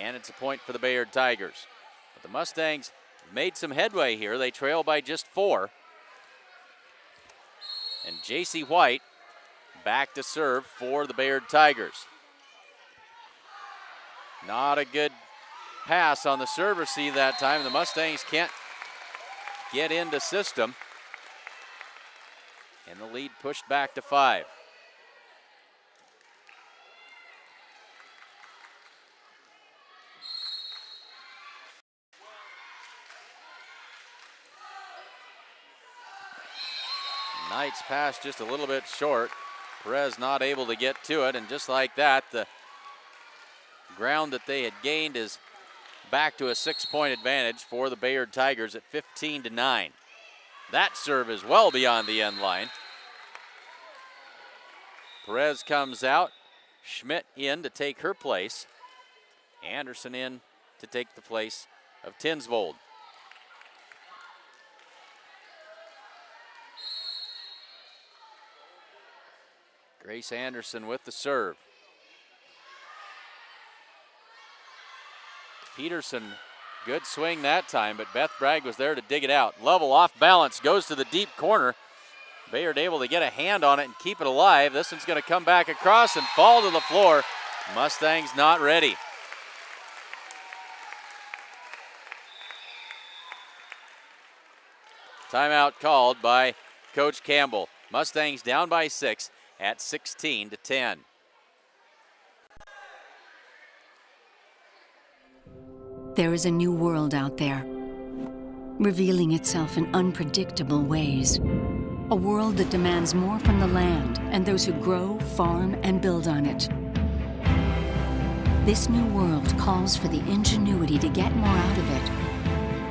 And it's a point for the Bayard Tigers. But the Mustangs made some headway here. They trail by just 4. And J.C. White back to serve for the Bayard Tigers. Not a good pass on the serve receive that time. The Mustangs can't get into system. And the lead pushed back to 5. Knight's pass just a little bit short. Perez not able to get to it, and just like that, the ground that they had gained is back to a 6-point advantage for the Bayard Tigers at 15-9. That serve is well beyond the end line. Perez comes out, Schmidt in to take her place, Anderson in to take the place of Tinsvold. Grace Anderson with the serve. Peterson, good swing that time, but Beth Bragg was there to dig it out. Lovell off balance, goes to the deep corner. Bayard able to get a hand on it and keep it alive. This one's going to come back across and fall to the floor. Mustangs not ready. Timeout called by Coach Campbell. Mustangs down by 6 at 16-10. There is a new world out there, revealing itself in unpredictable ways. A world that demands more from the land and those who grow, farm, and build on it. This new world calls for the ingenuity to get more out of it,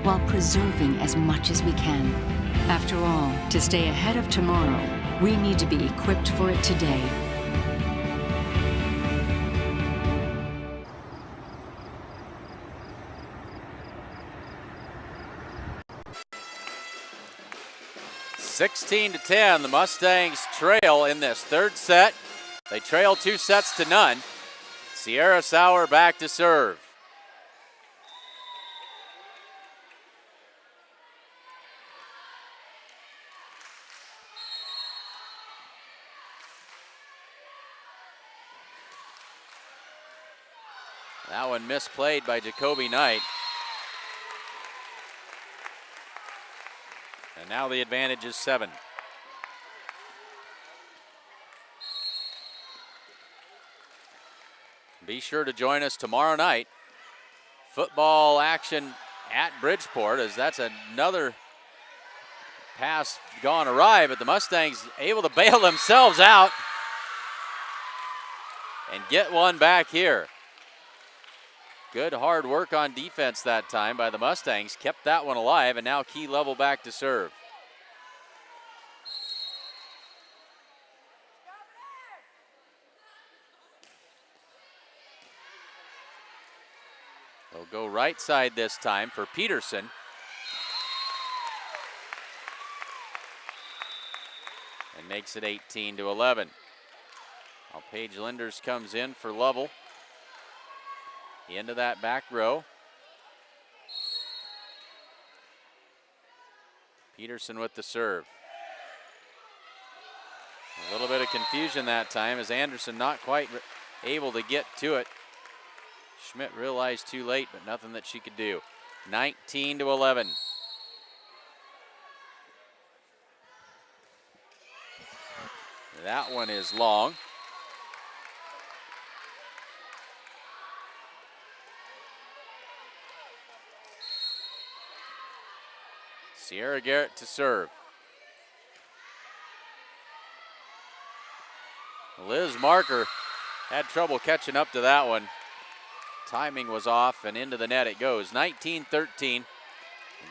while preserving as much as we can. After all, to stay ahead of tomorrow, we need to be equipped for it today. (16-10), the Mustangs trail in this third set. They trail 2 sets to none. Sierra Sauer back to serve. That one misplayed by Jacoby Knight. And now the advantage is 7. Be sure to join us tomorrow night. Football action at Bridgeport, as that's another pass gone awry, but the Mustangs able to bail themselves out and get one back here. Good hard work on defense that time by the Mustangs. Kept that one alive, and now Key Lovell back to serve. They'll go right side this time for Peterson. And makes it 18-11. Now Paige Linders comes in for Lovell. Into that back row. Peterson with the serve. A little bit of confusion that time as Anderson not quite able to get to it. Schmidt realized too late, but nothing that she could do. 19-11. That one is long. Sierra Garrett to serve. Liz Marker had trouble catching up to that one. Timing was off, and into the net it goes. 19-13.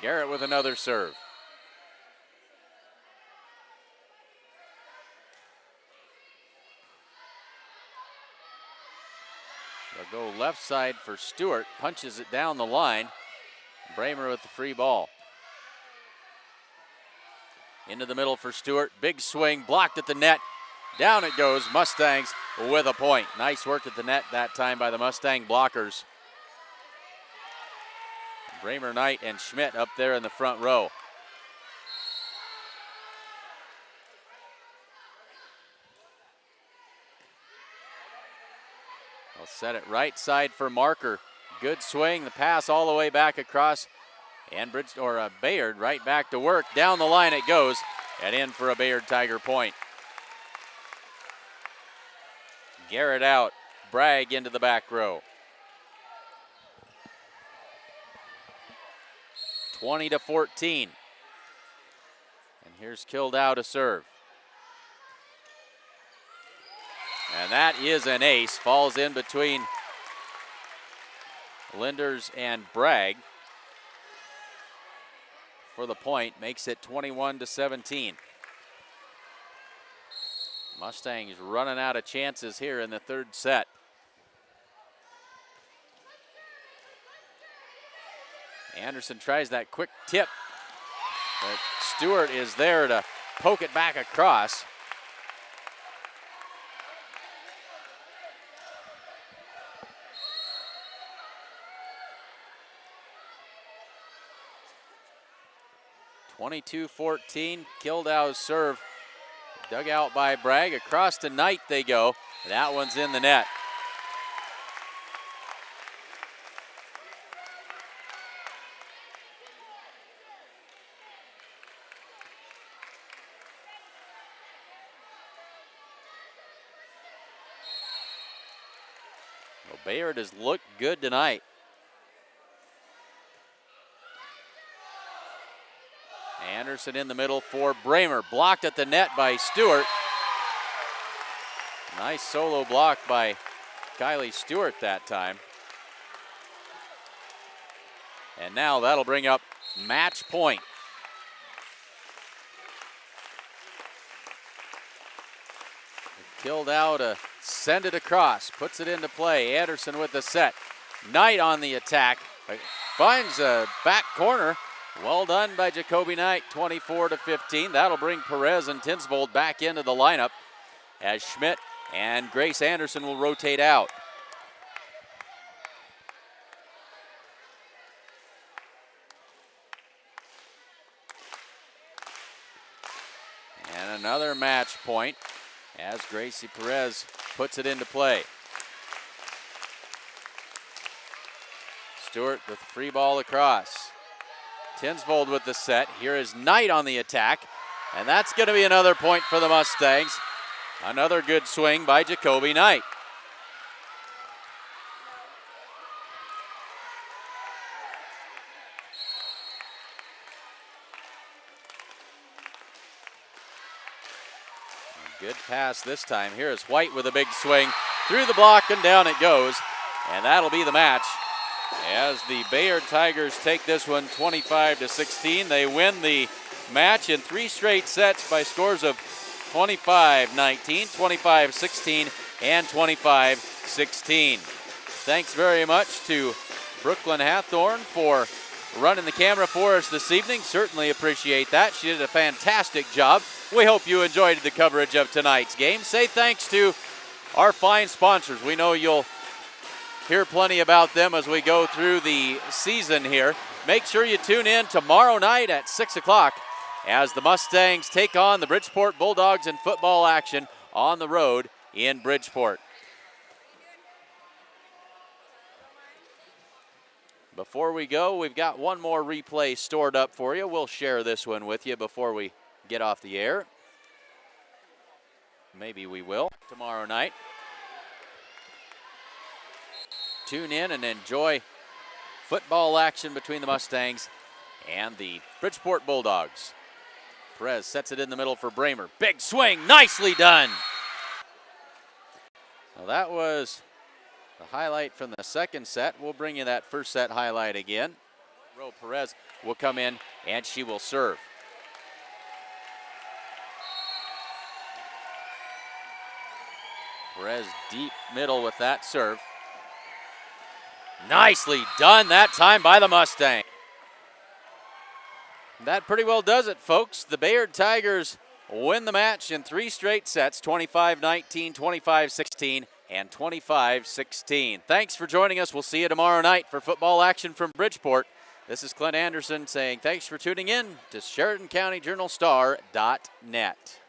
Garrett with another serve. They'll go left side for Stewart. Punches it down the line. Bramer with the free ball. Into the middle for Stewart. Big swing, blocked at the net. Down it goes. Mustangs with a point. Nice work at the net that time by the Mustang blockers. Bramer, Knight, and Schmidt up there in the front row. They'll set it right side for Marker. Good swing, the pass all the way back across. And Bayard right back to work. Down the line it goes, and in for a Bayard Tiger point. Garrett out, Bragg into the back row. 20-14. And here's Kildow to serve. And that is an ace. Falls in between Linders and Bragg for the point. Makes it 21-17. Mustangs running out of chances here in the third set. Anderson tries that quick tip, but Stewart is there to poke it back across. (22-14). Kildow's serve dug out by Bragg. Across to Knight they go. That one's in the net. Well, Bayard has looked good tonight. Anderson in the middle for Bramer. Blocked at the net by Stewart. Nice solo block by Kylie Stewart that time. And now that'll bring up match point. Kildow to send it across. Puts it into play. Anderson with the set. Knight on the attack. Finds a back corner. Well done by Jacoby Knight, 24-15. That'll bring Perez and Tinsvold back into the lineup as Schmidt and Grace Anderson will rotate out. And another match point as Gracie Perez puts it into play. Stewart with the free ball across. Tinsvold with the set. Here is Knight on the attack, and that's going to be another point for the Mustangs. Another good swing by Jacoby Knight. Good pass this time. Here is White with a big swing. Through the block and down it goes, and that'll be the match. As the Bayard Tigers take this one 25-16, they win the match in 3 straight sets by scores of 25-19, 25-16, and 25-16. Thanks very much to Brooklyn Hathorn for running the camera for us this evening. Certainly appreciate that. She did a fantastic job. We hope you enjoyed the coverage of tonight's game. Say thanks to our fine sponsors. We know you'll hear plenty about them as we go through the season here. Make sure you tune in tomorrow night at 6 o'clock as the Mustangs take on the Bridgeport Bulldogs in football action on the road in Bridgeport. Before we go, we've got one more replay stored up for you. We'll share this one with you before we get off the air. Maybe we will tomorrow night. Tune in and enjoy football action between the Mustangs and the Bridgeport Bulldogs. Perez sets it in the middle for Bramer. Big swing, nicely done. Well, that was the highlight from the second set. We'll bring you that first set highlight again. Ro Perez will come in and she will serve. Perez deep middle with that serve. Nicely done that time by the Mustang. That pretty well does it, folks. The Bayard Tigers win the match in 3 straight sets, 25-19, 25-16, and 25-16. Thanks for joining us. We'll see you tomorrow night for football action from Bridgeport. This is Clint Anderson saying thanks for tuning in to SheridanCountyJournalStar.net.